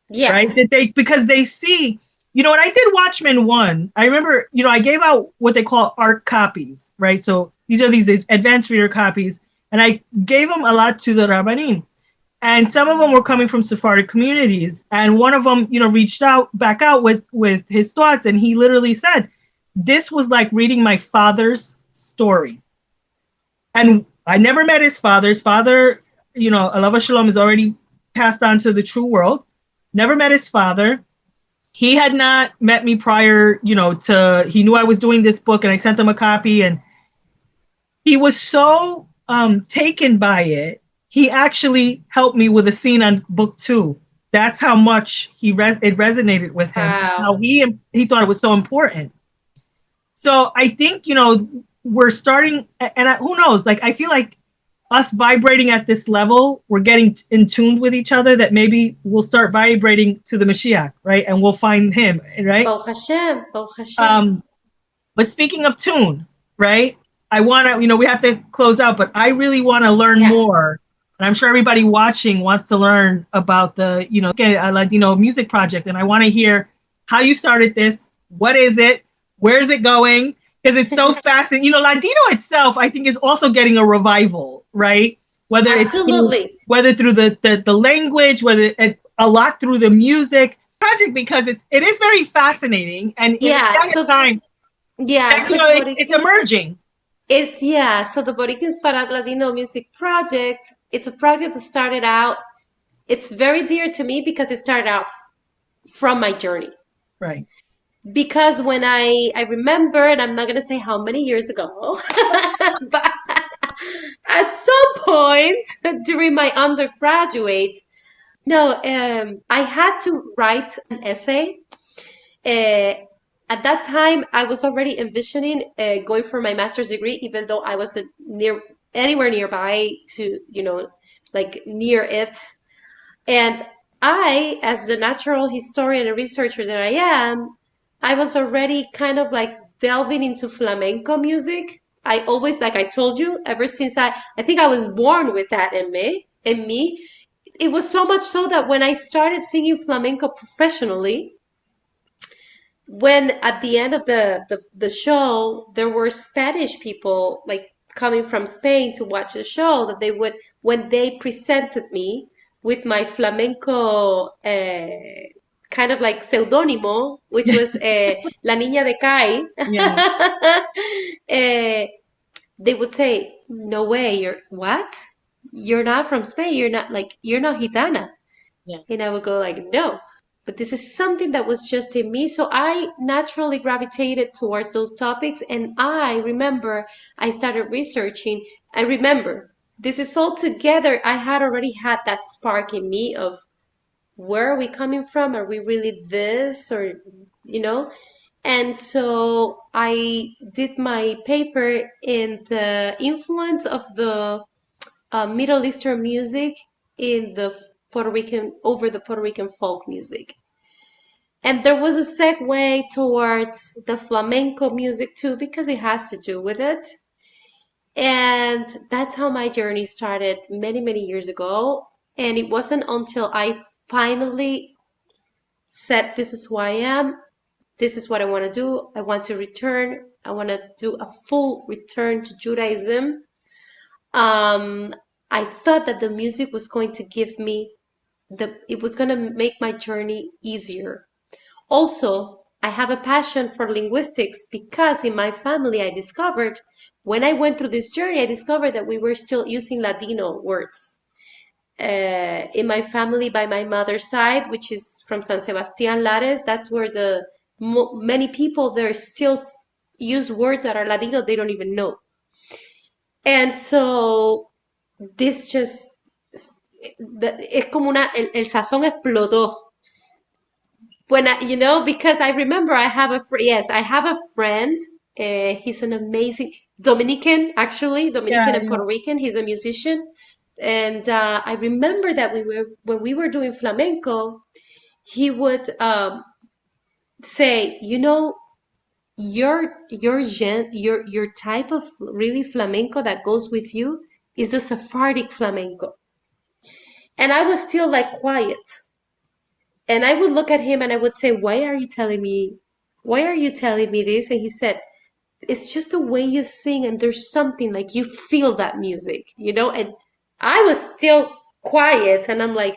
Yeah. Right. Because they see, and I did Watchmen 1. I remember, I gave out what they call ARC copies, right? So these are these advanced reader copies. And I gave them a lot to the Rabbanim. And some of them were coming from Sephardic communities. And one of them, reached back out with his thoughts. And he literally said, this was like reading my father's story. And I never met his father. His father, Alav Shalom, is already passed on to the true world. Never met his father. He had not met me prior, he knew I was doing this book and I sent him a copy. And he was so taken by it. He actually helped me with a scene on book 2. That's how much it resonated with him. Wow. How he thought it was so important. So I think, we're starting, and who knows? Like, I feel like us vibrating at this level, we're getting in tune with each other. That maybe we'll start vibrating to the Mashiach, right? And we'll find him, right? Baruch Hashem, Baruch Hashem. But speaking of tune, right? I want to, we have to close out, but I really want to learn more. And I'm sure everybody watching wants to learn about the, Ladino music project. And I want to hear how you started this. What is it? Where's it going? Because it's so fascinating. Ladino itself, I think, is also getting a revival, right? Whether Absolutely. it's through the language, a lot through the music project, because it is very fascinating. And it's emerging. So the Boriken Spharad Ladino Music Project, it's a project that started out, it's very dear to me because it started out from my journey. Right. Because when I remember, and I'm not going to say how many years ago, but at some point during my undergraduate, I had to write an essay. At that time, I was already envisioning going for my master's degree, even though I wasn't anywhere nearby to, near it. And I, as the natural historian and researcher that I am, I was already kind of like delving into flamenco music. I always, like I told you, ever since I think I was born with that in me. It was so much so that when I started singing flamenco professionally, when at the end of the show, there were Spanish people like coming from Spain to watch the show, that they would, when they presented me with my flamenco kind of like pseudónimo, which was La Niña de Cai, they would say, no way, you're not from Spain, you're not Gitana. And I would go like, no. But this is something that was just in me. So I naturally gravitated towards those topics. And I remember I started researching. I remember this is all together. I had already had that spark in me of, where are we coming from? Are we really this? Or, And so I did my paper in the influence of the Middle Eastern music in the Puerto Rican folk music. And there was a segue towards the flamenco music too, because it has to do with it. And that's how my journey started many, many years ago. And it wasn't until I finally said, this is who I am. This is what I want to do. I want to return. I want to do a full return to Judaism. I thought that the music was going to give me it was going to make my journey easier. Also, I have a passion for linguistics because in my family, I discovered, when I went through this journey, I discovered that we were still using Ladino words. In my family, by my mother's side, which is from San Sebastián Lares, that's where many people there still use words that are Ladino they don't even know. And so this just, es como el sazón explotó. When because I remember I have a friend. He's an amazing Dominican, actually, and Puerto Rican. He's a musician. And I remember that when we were doing flamenco, he would say, your type of really flamenco that goes with you is the Sephardic flamenco. And I was still like quiet. And I would look at him and I would say, why are you telling me this? And he said, it's just the way you sing, and there's something like you feel that music, and I was still quiet, and I'm like,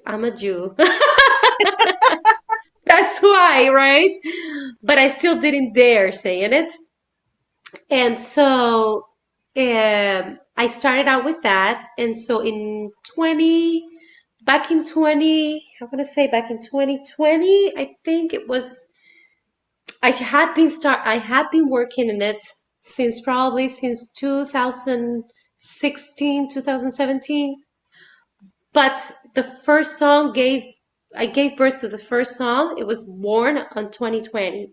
I'm a Jew. That's why, right? But I still didn't dare saying it. And so I started out with that. And so back in 2020, I think it was, I had been working in it since 2016, 2017. But the first song I gave birth to the first song. It was born on 2020.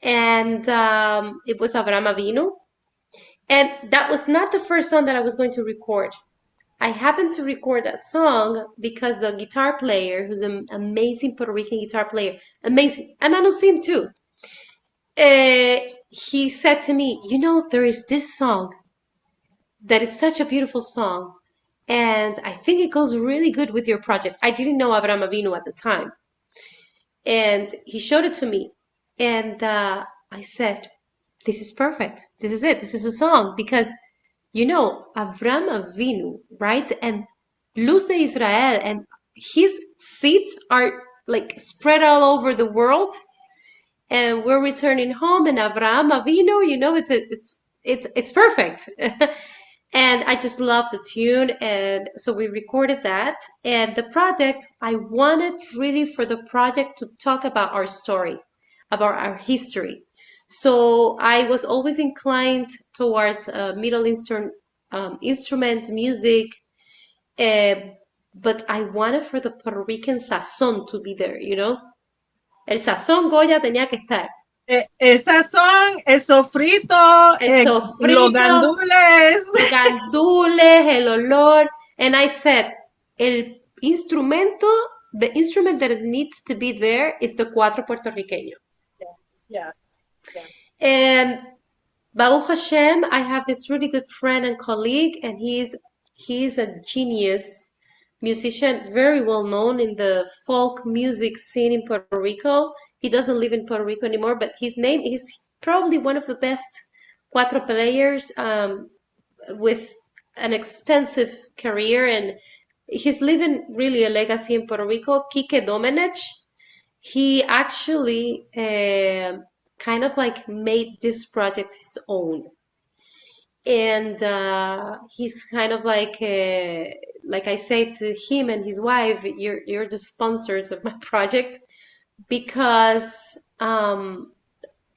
And it was Avraham Avinu. And that was not the first song that I was going to record. I happened to record that song because the guitar player, who's an amazing Puerto Rican guitar player, amazing, and Anusim too, he said to me, there is this song that is such a beautiful song, and I think it goes really good with your project. I didn't know Avraham Avinu at the time. And he showed it to me, and I said, this is perfect. This is it. This is a song because Avram Avinu, right? And Luz de Israel, and his seeds are like spread all over the world. And we're returning home, and Avram Avinu, it's perfect. And I just love the tune, and so we recorded that. And the project, I wanted really for the project to talk about our story, about our history. So I was always inclined towards Middle Eastern instruments, music, but I wanted for the Puerto Rican sazón to be there, El sazón Goya tenía que estar. El sazón, el sofrito, los gandules. Los gandules, el olor. And I said, the instrument that needs to be there is the cuatro puertorriqueño. Yeah. And Baruch Hashem, I have this really good friend and colleague, and he's a genius musician, very well known in the folk music scene in Puerto Rico. He doesn't live in Puerto Rico anymore, but his name is probably one of the best cuatro players with an extensive career, and he's living really a legacy in Puerto Rico. Quique Domenech, he actually kind of like made this project his own. And he's kind of like I say to him and his wife, you're the sponsors of my project, because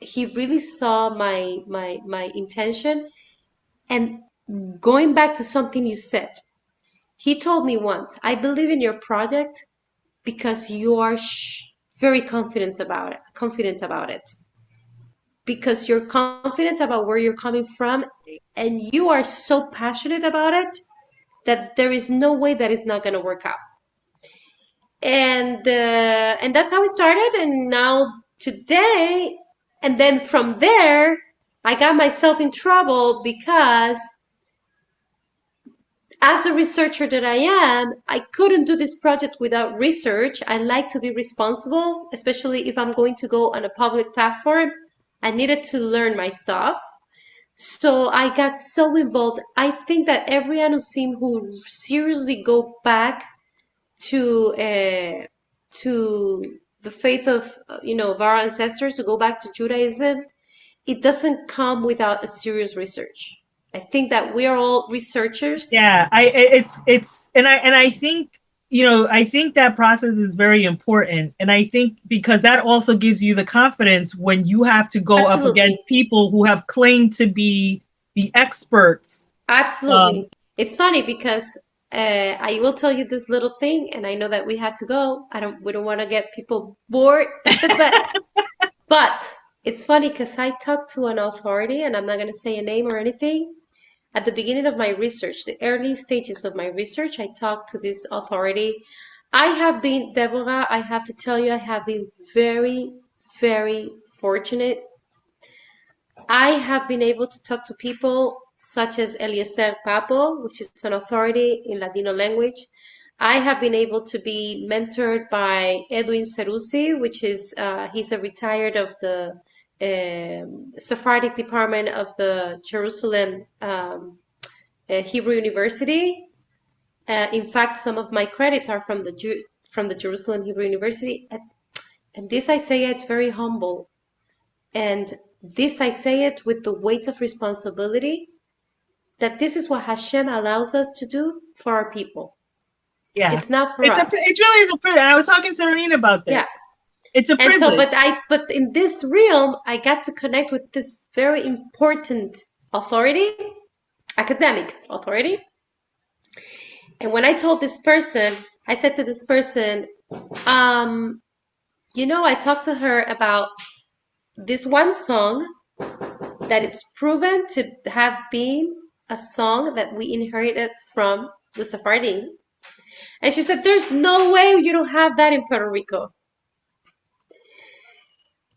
he really saw my intention. And going back to something you said, he told me once, I believe in your project because you are very confident about it. Because you're confident about where you're coming from, and you are so passionate about it that there is no way that it's not going to work out. And that's how it started. And now today, and then from there, I got myself in trouble because as a researcher that I am, I couldn't do this project without research. I like to be responsible, especially if I'm going to go on a public platform. I needed to learn my stuff. So I got so involved. I think that every Anusim who seriously go back to the faith of of our ancestors, to go back to Judaism, it doesn't come without a serious research. I think that we are all researchers. Yeah, I think I think that process is very important. And I think because that also gives you the confidence when you have to go Absolutely. up against people who have claimed to be the experts. Absolutely. It's funny because I will tell you this little thing, and I know that we have to go. We don't want to get people bored, but it's funny because I talked to an authority, and I'm not going to say a name or anything. At the beginning of my research, the early stages of my research, I talked to this authority. Devorah, I have to tell you, I have been very, very fortunate. I have been able to talk to people such as Eliezer Papo, which is an authority in Ladino language. I have been able to be mentored by Edwin Serusi, which is, he's a retired of the Sephardic department of the Jerusalem Hebrew University. In fact, some of my credits are from the Jerusalem Hebrew University. And this I say it very humble. And this I say it with the weight of responsibility, that this is what Hashem allows us to do for our people. Yeah. It's not for us. It really is a privilege. And I was talking to Irene about this. Yeah. It's a And so, privilege. but in this realm, I got to connect with this very important authority, academic authority. And when I told this person, I said to this person, I talked to her about this one song that it's proven to have been a song that we inherited from the Sephardim. And she said, there's no way you don't have that in Puerto Rico.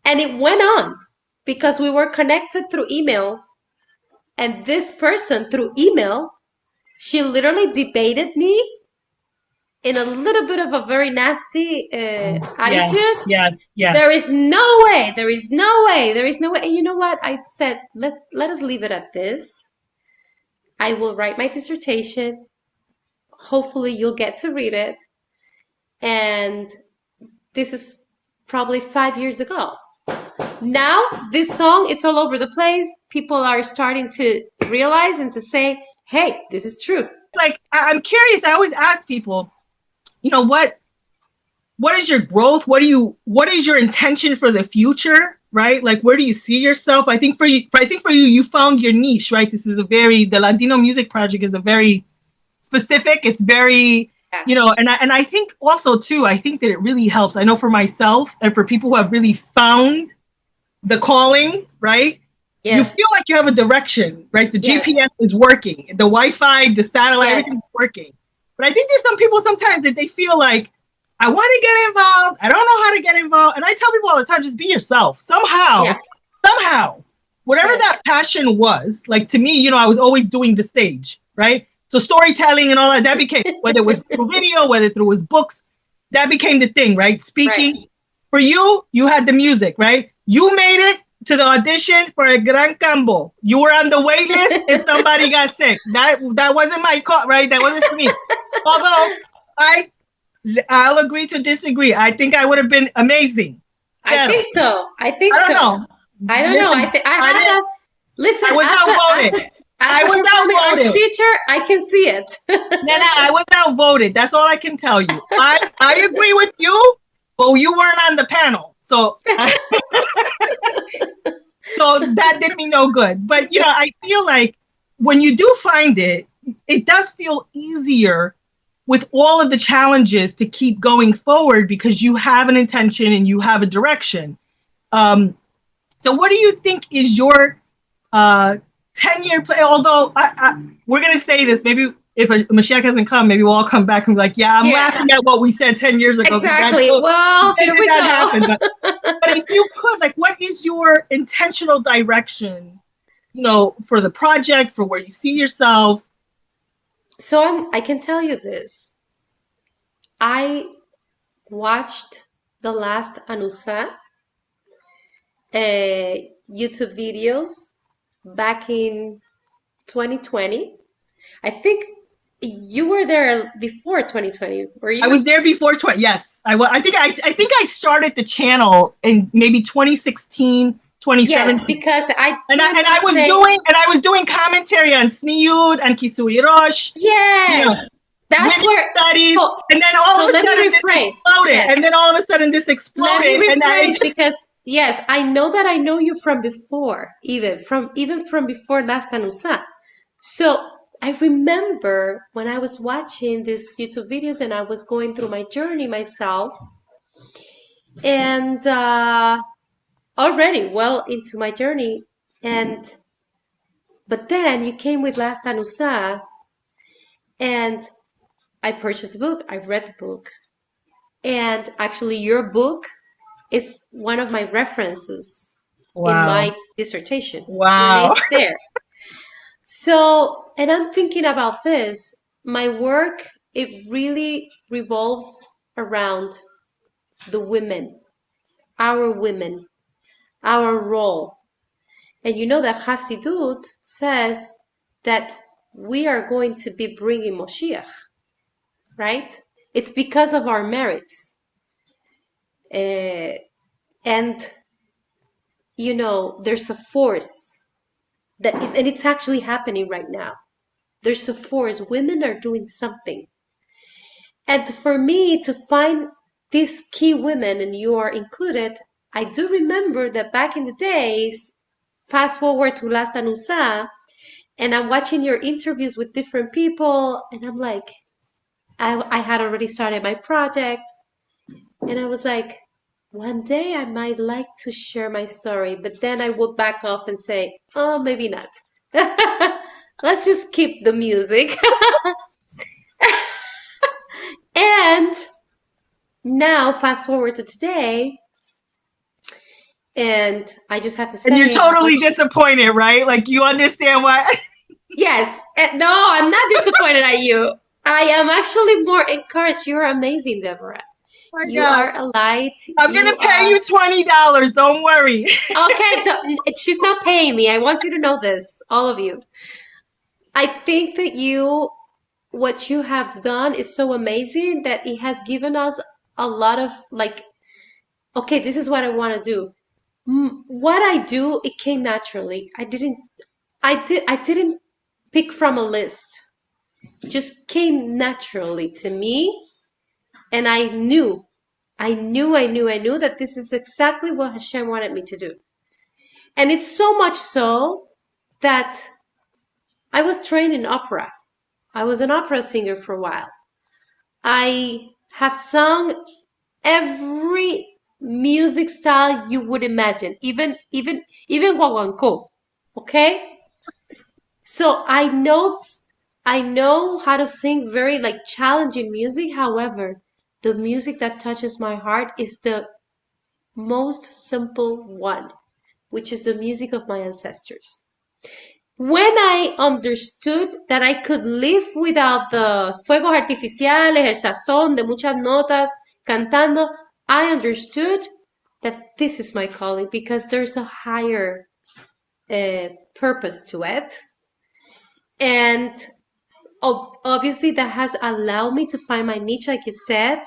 And it went on because we were connected through email. And this person, through email, she literally debated me in a little bit of a very nasty attitude. Yes. There is no way. There is no way. There is no way. And you know what? I said, let us leave it at this. I will write my dissertation. Hopefully you'll get to read it. And this is probably 5 years ago. Now, this song, it's all over the place. People are starting to realize and to say, hey, this is true. Like, I'm curious. I always ask people, what is your growth? What is your intention for the future, right? Like, where do you see yourself? I think for you, you found your niche, right? The Ladino Music Project is a very specific, it's very, and I think also too, I think that it really helps. I know for myself and for people who have really found the calling, right? Yes. You feel like you have a direction, right? The GPS is working, the Wi-Fi, the satellite, everything's working. But I think there's some people sometimes that they feel like, I want to get involved. I don't know how to get involved. And I tell people all the time, just be yourself. Somehow, whatever that passion was, like to me, I was always doing the stage, right? So storytelling and all that became, whether it was through video, whether it was books, that became the thing, right? Speaking. Right. For you, you had the music, right? You made it to the audition for a Gran Cambo. You were on the wait list if somebody got sick. That wasn't my call, right? That wasn't for me. Although I'll agree to disagree. I think I would have been amazing. I think so. I don't know. Listen, I was outvoted. As a performing arts teacher, I can see it. Nana, I was outvoted. That's all I can tell you. I agree with you, but you weren't on the panel. So, so that did me no good. But, I feel like when you do find it, it does feel easier with all of the challenges to keep going forward because you have an intention and you have a direction. So what do you think is your 10-year plan? Although we're going to say this, maybe if Mashiach hasn't come, maybe we'll all come back and be like, I'm laughing at what we said 10 years ago. Exactly. Well, here we go. Happen. But if you could, like, what is your intentional direction, for the project, for where you see yourself? So I can tell you this. I watched the last Anusa YouTube videos back in 2020. I think you were there before 2020, were you? I was there before 20. Yes, I was. I think I started the channel in maybe 2016. 2017. Yes, because I was doing commentary on Sniud and Kisui Rosh. Yes, that's where studies. So, and then all of a sudden this exploded. Yes. And then all of a sudden this exploded. Let me rephrase because yes, I know that I know you from before, even from before last Anusa. So I remember when I was watching these YouTube videos and I was going through my journey myself, and already well into my journey, but then you came with last Anusa, and I purchased the book. I read the book, and actually your book is one of my references in my dissertation. Wow, it's there. So, and I'm thinking about this. My work, it really revolves around the women, our role. And you know that Hasidut says that we are going to be bringing Moshiach, right? It's because of our merits. And, there's a force and it's actually happening right now. There's a force. Women are doing something. And for me to find these key women, and you are included, I do remember that back in the days, fast forward to last Anusa, and I'm watching your interviews with different people, and I'm like, I had already started my project, and I was like, one day I might like to share my story, but then I would back off and say, oh, maybe not. Let's just keep the music. And now, fast forward to today, and I just have to say, and you're totally disappointed, right? Like, you understand why? Yes. No, I'm not disappointed at you. I am actually more encouraged. You're amazing, Devorah. My You God. are a light. I'm going to pay you $20. Don't worry. Okay, she's not paying me. I want you to know this, all of you. I think that what you have done is so amazing that it has given us a lot of like, okay, this is what I want to do. What I do, it came naturally. I didn't pick from a list. It just came naturally to me. And I knew that this is exactly what Hashem wanted me to do. And it's so much so that I was trained in opera. I was an opera singer for a while. I have sung every music style you would imagine, even guaguancó, okay? So I know how to sing very like challenging music. However, the music that touches my heart is the most simple one, which is the music of my ancestors. When I understood that I could live without the fuegos artificiales, el sazón de muchas notas, cantando, I understood that this is my calling because there's a higher purpose to it. And obviously that has allowed me to find my niche, like you said,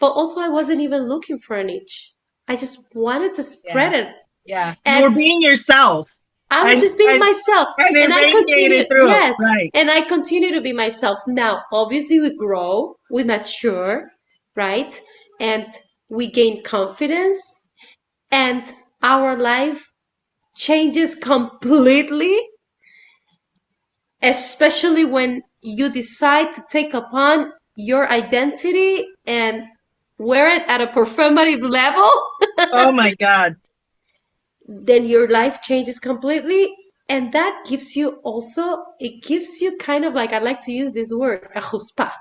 but also I wasn't even looking for a niche. I just wanted to spread it. Yeah, and you were being yourself. I was just being myself, and I continue. Yes, right. And I continue to be myself. Now, obviously, we grow, we mature, right, and we gain confidence, and our life changes completely. Especially when you decide to take upon your identity and wear it at a performative level. Oh my God. Then your life changes completely. And that gives you also, it gives you kind of like, I like to use this word, a chutzpah.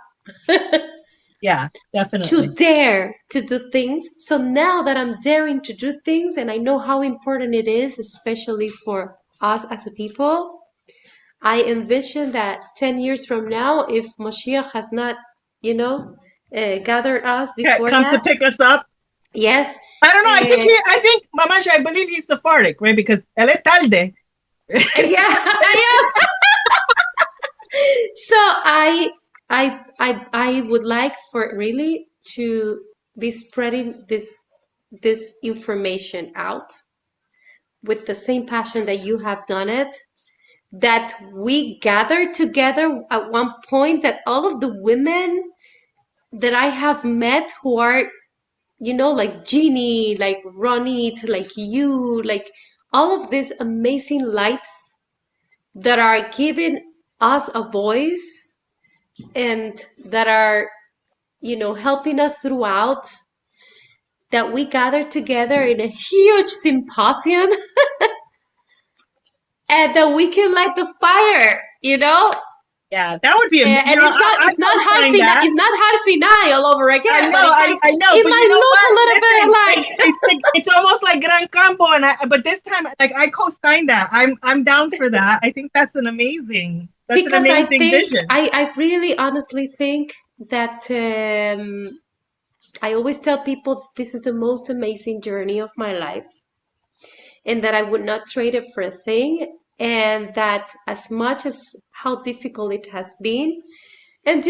Yeah, definitely. To dare to do things. So now that I'm daring to do things and I know how important it is, especially for us as a people, I envision that 10 years from now, if Moshiach has not, gathered us before come that, to pick us up. Yes. I don't know. I think, Mamash, I believe he's Sephardic, right? Because él es tarde. Yeah, I am. So I would like for really to be spreading this information out with the same passion that you have done it. That we gathered together at one point, that all of the women that I have met who are, like Jeannie, like Ronit, like you, like all of these amazing lights that are giving us a voice and that are, helping us throughout, that we gather together in a huge symposium and that we can light the fire, Yeah, that would be amazing. And it's not Har Sinai all over again. I know. It might look a little bit like it's almost like Gran Campo, but this time, like, I co-signed that. I'm down for that. I think that's an amazing. Because an amazing vision. I really honestly think that I always tell people this is the most amazing journey of my life, and that I would not trade it for a thing. And that as much as how difficult it has been, and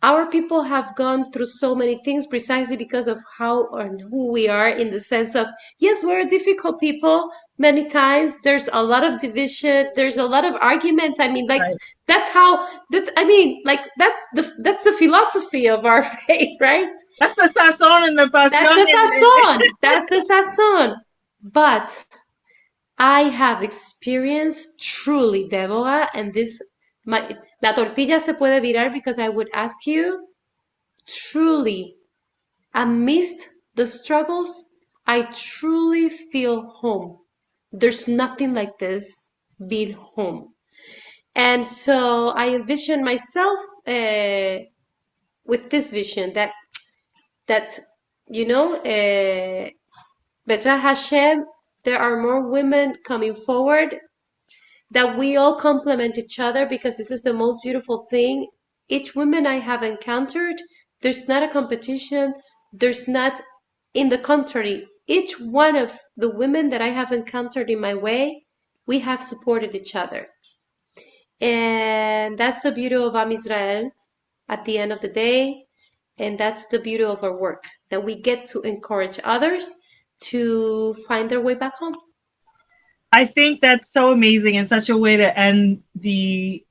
our people have gone through so many things precisely because of how and who we are, in the sense of, yes, we're difficult people many times. There's a lot of division. There's a lot of arguments. I mean, like, Right. that's the philosophy of our faith, right? That's the sazon and the pasión. That's the sazon. That's the sazon. But I have experienced truly, Deborah, and la tortilla se puede virar, because I would ask you, truly, amidst the struggles, I truly feel home. There's nothing like this, being home. And so I envision myself with this vision that Bezrat Hashem, there are more women coming forward, that we all complement each other, because this is the most beautiful thing. Each woman I have encountered, there's not a competition, there's not, in the contrary, each one of the women that I have encountered in my way, we have supported each other. And that's the beauty of Am Israel at the end of the day. And that's the beauty of our work, that we get to encourage others to find their way back home. I think that's so amazing and such a way to end the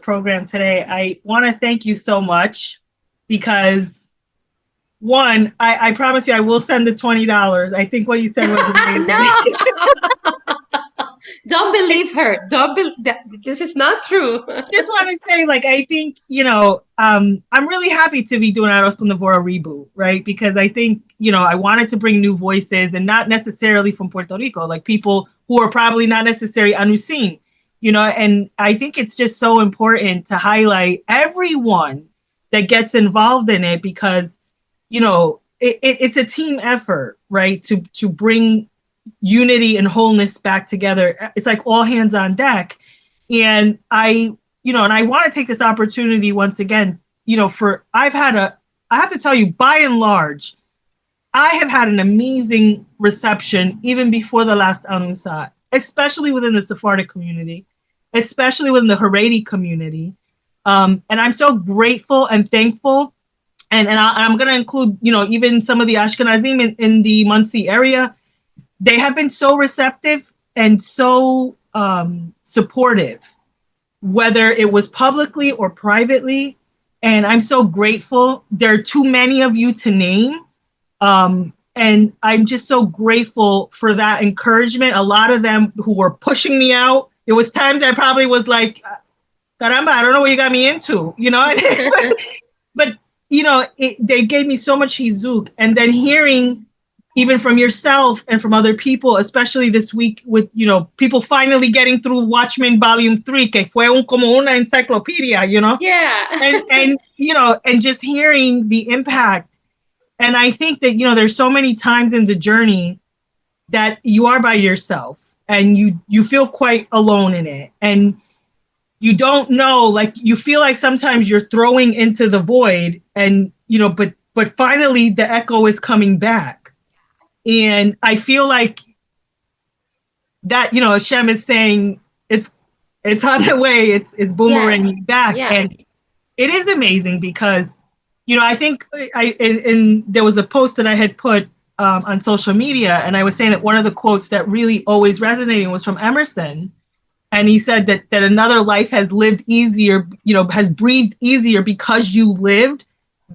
program today. I want to thank you so much, because one, I promise you I will send the $20. I think what you said was amazing. No! Don't believe her. This is not true. Just want to say, like, I think, I'm really happy to be doing Arroz con Devorah reboot, right? Because I think, I wanted to bring new voices, and not necessarily from Puerto Rico, like people who are probably not necessarily anusin, and I think it's just so important to highlight everyone that gets involved in it, because, it's a team effort, right? To bring unity and wholeness back together. It's like all hands on deck. And I want to take this opportunity once again, I have to tell you, by and large, I have had an amazing reception even before the last Anusat, especially within the Sephardic community, especially within the Haredi community. And I'm so grateful and thankful. And I'm going to include, even some of the Ashkenazim in the Monsey area. They have been so receptive and so supportive, whether it was publicly or privately. And I'm so grateful. There are too many of you to name. And I'm just so grateful for that encouragement. A lot of them who were pushing me out. There was times I probably was like, caramba, I don't know what you got me into, but they gave me so much hizuk. And then hearing even from yourself and from other people, especially this week with, people finally getting through Watchmen Volume 3, que fue como una enciclopedia, Yeah. and just hearing the impact. And I think that, there's so many times in the journey that you are by yourself and you feel quite alone in it. And you don't know, like, you feel like sometimes you're throwing into the void and, but finally the echo is coming back. And I feel like that, Hashem is saying it's on the way, it's boomeranging back. Yeah. And it is amazing because, I think and there was a post that I had put on social media, and I was saying that one of the quotes that really always resonated was from Emerson. And he said that another life has lived easier, has breathed easier because you lived.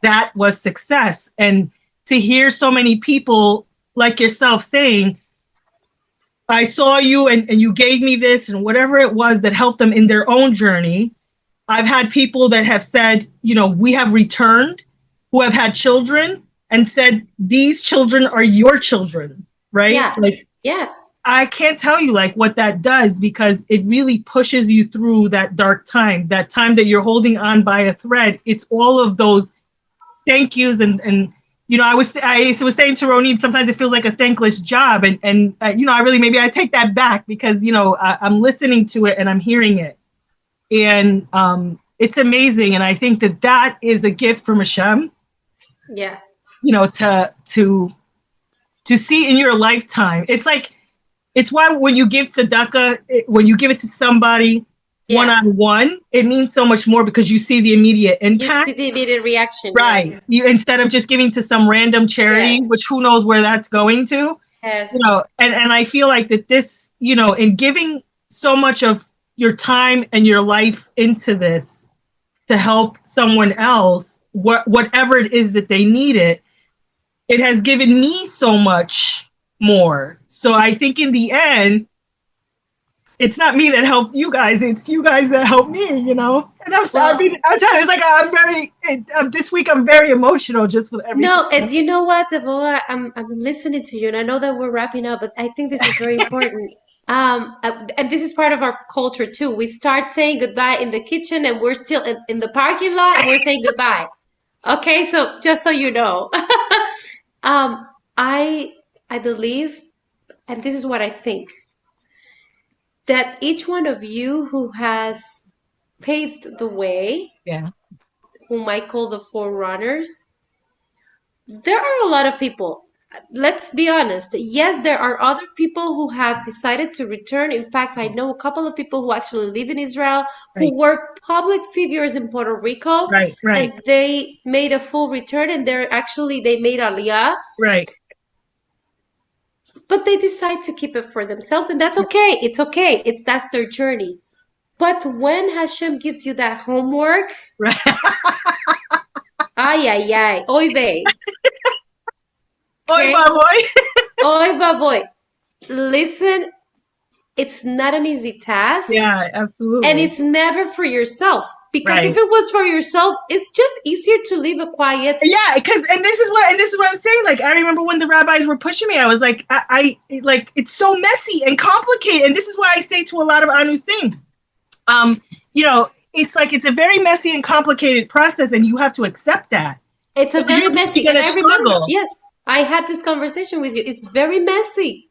That was success. And to hear so many people like yourself saying, I saw you and you gave me this, and whatever it was that helped them in their own journey. I've had people that have said, we have returned, who have had children and said, these children are your children, right? Yeah. Like, yes. I can't tell you like what that does, because it really pushes you through that dark time, that time that you're holding on by a thread. It's all of those thank yous and I was saying to Ronit, sometimes it feels like a thankless job, and I really, maybe I take that back, because I'm listening to it and I'm hearing it, and it's amazing, and I think that is a gift from Hashem. Yeah. To see in your lifetime, it's why when you give tzedakah, when you give it to somebody, one-on-one, it means so much more because you see the immediate impact. You see the immediate reaction. Right. Yes. You, instead of just giving to some random charity, Yes. which who knows where that's going to. Yes. You know, and I feel like that this, you know, in giving so much of your time and your life into this to help someone else, whatever it is that they need it has given me so much more. So I think in the end, it's not me that helped you guys. It's you guys that helped me, you know? And I'm sorry. I'm telling you, it's like I'm very, this week I'm very emotional just with everything. No, and you know what, Devorah? I'm listening to you, and I know that we're wrapping up, but I think this is very important. And this is part of our culture too. We start saying goodbye in the kitchen, and we're still in the parking lot, and we're saying goodbye. Okay, so just so you know. I believe, and this is what I think, that each one of you who has paved the way, whom I call the forerunners, there are a lot of people. Let's be honest. Yes, there are other people who have decided to return. In fact, I know a couple of people who actually live in Israel who were public figures in Puerto Rico. Right. And they made a full return, and they made aliyah. Right. But they decide to keep it for themselves, and that's okay. It's okay. That's their journey. But when Hashem gives you that homework, Right. ay, oy vey. Oy, boy. Oy baboy. Listen, it's not an easy task. Yeah, absolutely. And it's never for yourself. Because if it was for yourself, it's just easier to live a quiet. Yeah, and this is what I'm saying. Like, I remember when the rabbis were pushing me, I was like, I like, it's so messy and complicated. And this is why I say to a lot of anusim, you know, it's like, it's a very messy and complicated process, and you have to accept that. It's a very messy. And I remember, yes, I had this conversation with you. It's very messy.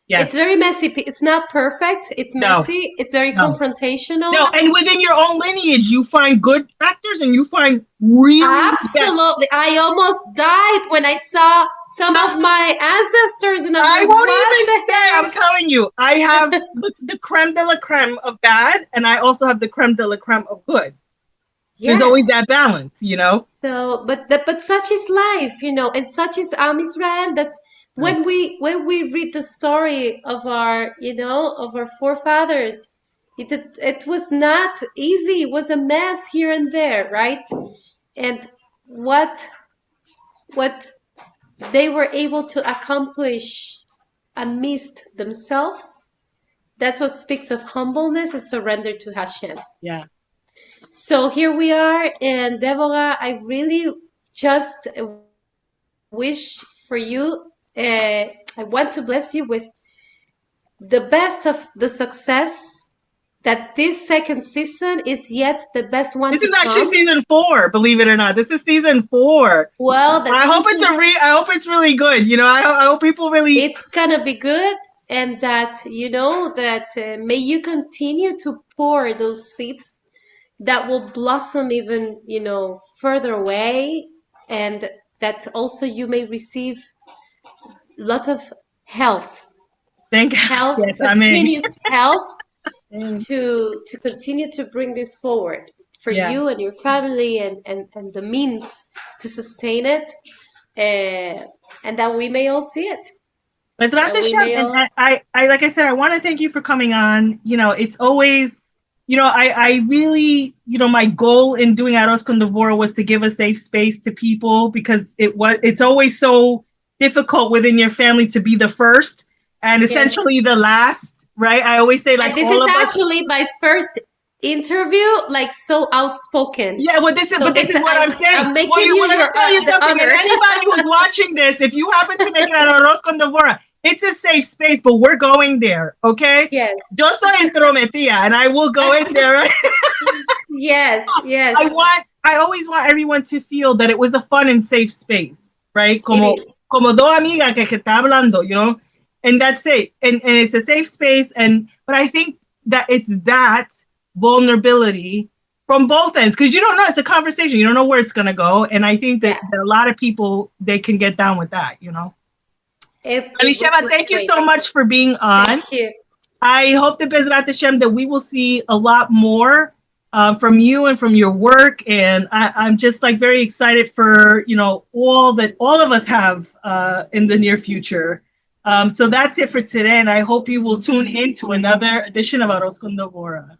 Yes. It's very messy. It's not perfect. It's messy. It's very confrontational. No, and within your own lineage, you find good actors and you find really absolutely. I almost died when I saw some of my ancestors, and I won't even say. I'm telling you, I have the creme de la creme of bad, and I also have the creme de la creme of good. Yes. There's always that balance, you know. So, but such is life, you know, and such is Israel. That's when we read the story of our forefathers, it was not easy. It was a mess here and there, right? And what they were able to accomplish amidst themselves, that's what speaks of humbleness and surrender to Hashem. Yeah. So here we are, and Devorah, I really just wish for you. I want to bless you with the best of the success, that this second season is yet the best one. This is actually season 4, believe it or not. This is season 4. Well, I hope it's really good. You know, I hope people really. It's gonna be good, and that may you continue to pour those seeds that will blossom even further away, and that also you may receive lots of health. Yes, continuous health to continue to bring this forward for you and your family, and the means to sustain it, and that we may all see it. But I like I said, I want to thank you for coming on. You know, it's always, I really, my goal in doing Arroz con Devorah was to give a safe space to people, because it's always so difficult within your family to be the first and essentially the last, right? I always say, like, and this is actually my first interview, like, so outspoken. Yeah, well, this is what I'm saying. I'm making you tell you something. And anybody who's watching this, if you happen to make it at Arroz con Devorah, it's a safe space, but we're going there, okay? Yes. Yo soy entrometida, and I will go in there. Yes. I always want everyone to feel that it was a fun and safe space, right? Como dos amigas que está hablando, and that's it. And it's a safe space. But I think that it's that vulnerability from both ends, because you don't know, it's a conversation. You don't know where it's going to go. And I think that a lot of people, they can get down with that, Elysheva, thank you so much for being on. Thank you. I hope that Bezrat Hashem that we will see a lot more from you and from your work, and I'm just like very excited for all that all of us have in the near future. So that's it for today, and I hope you will tune in to another edition of Arroz con Devorah.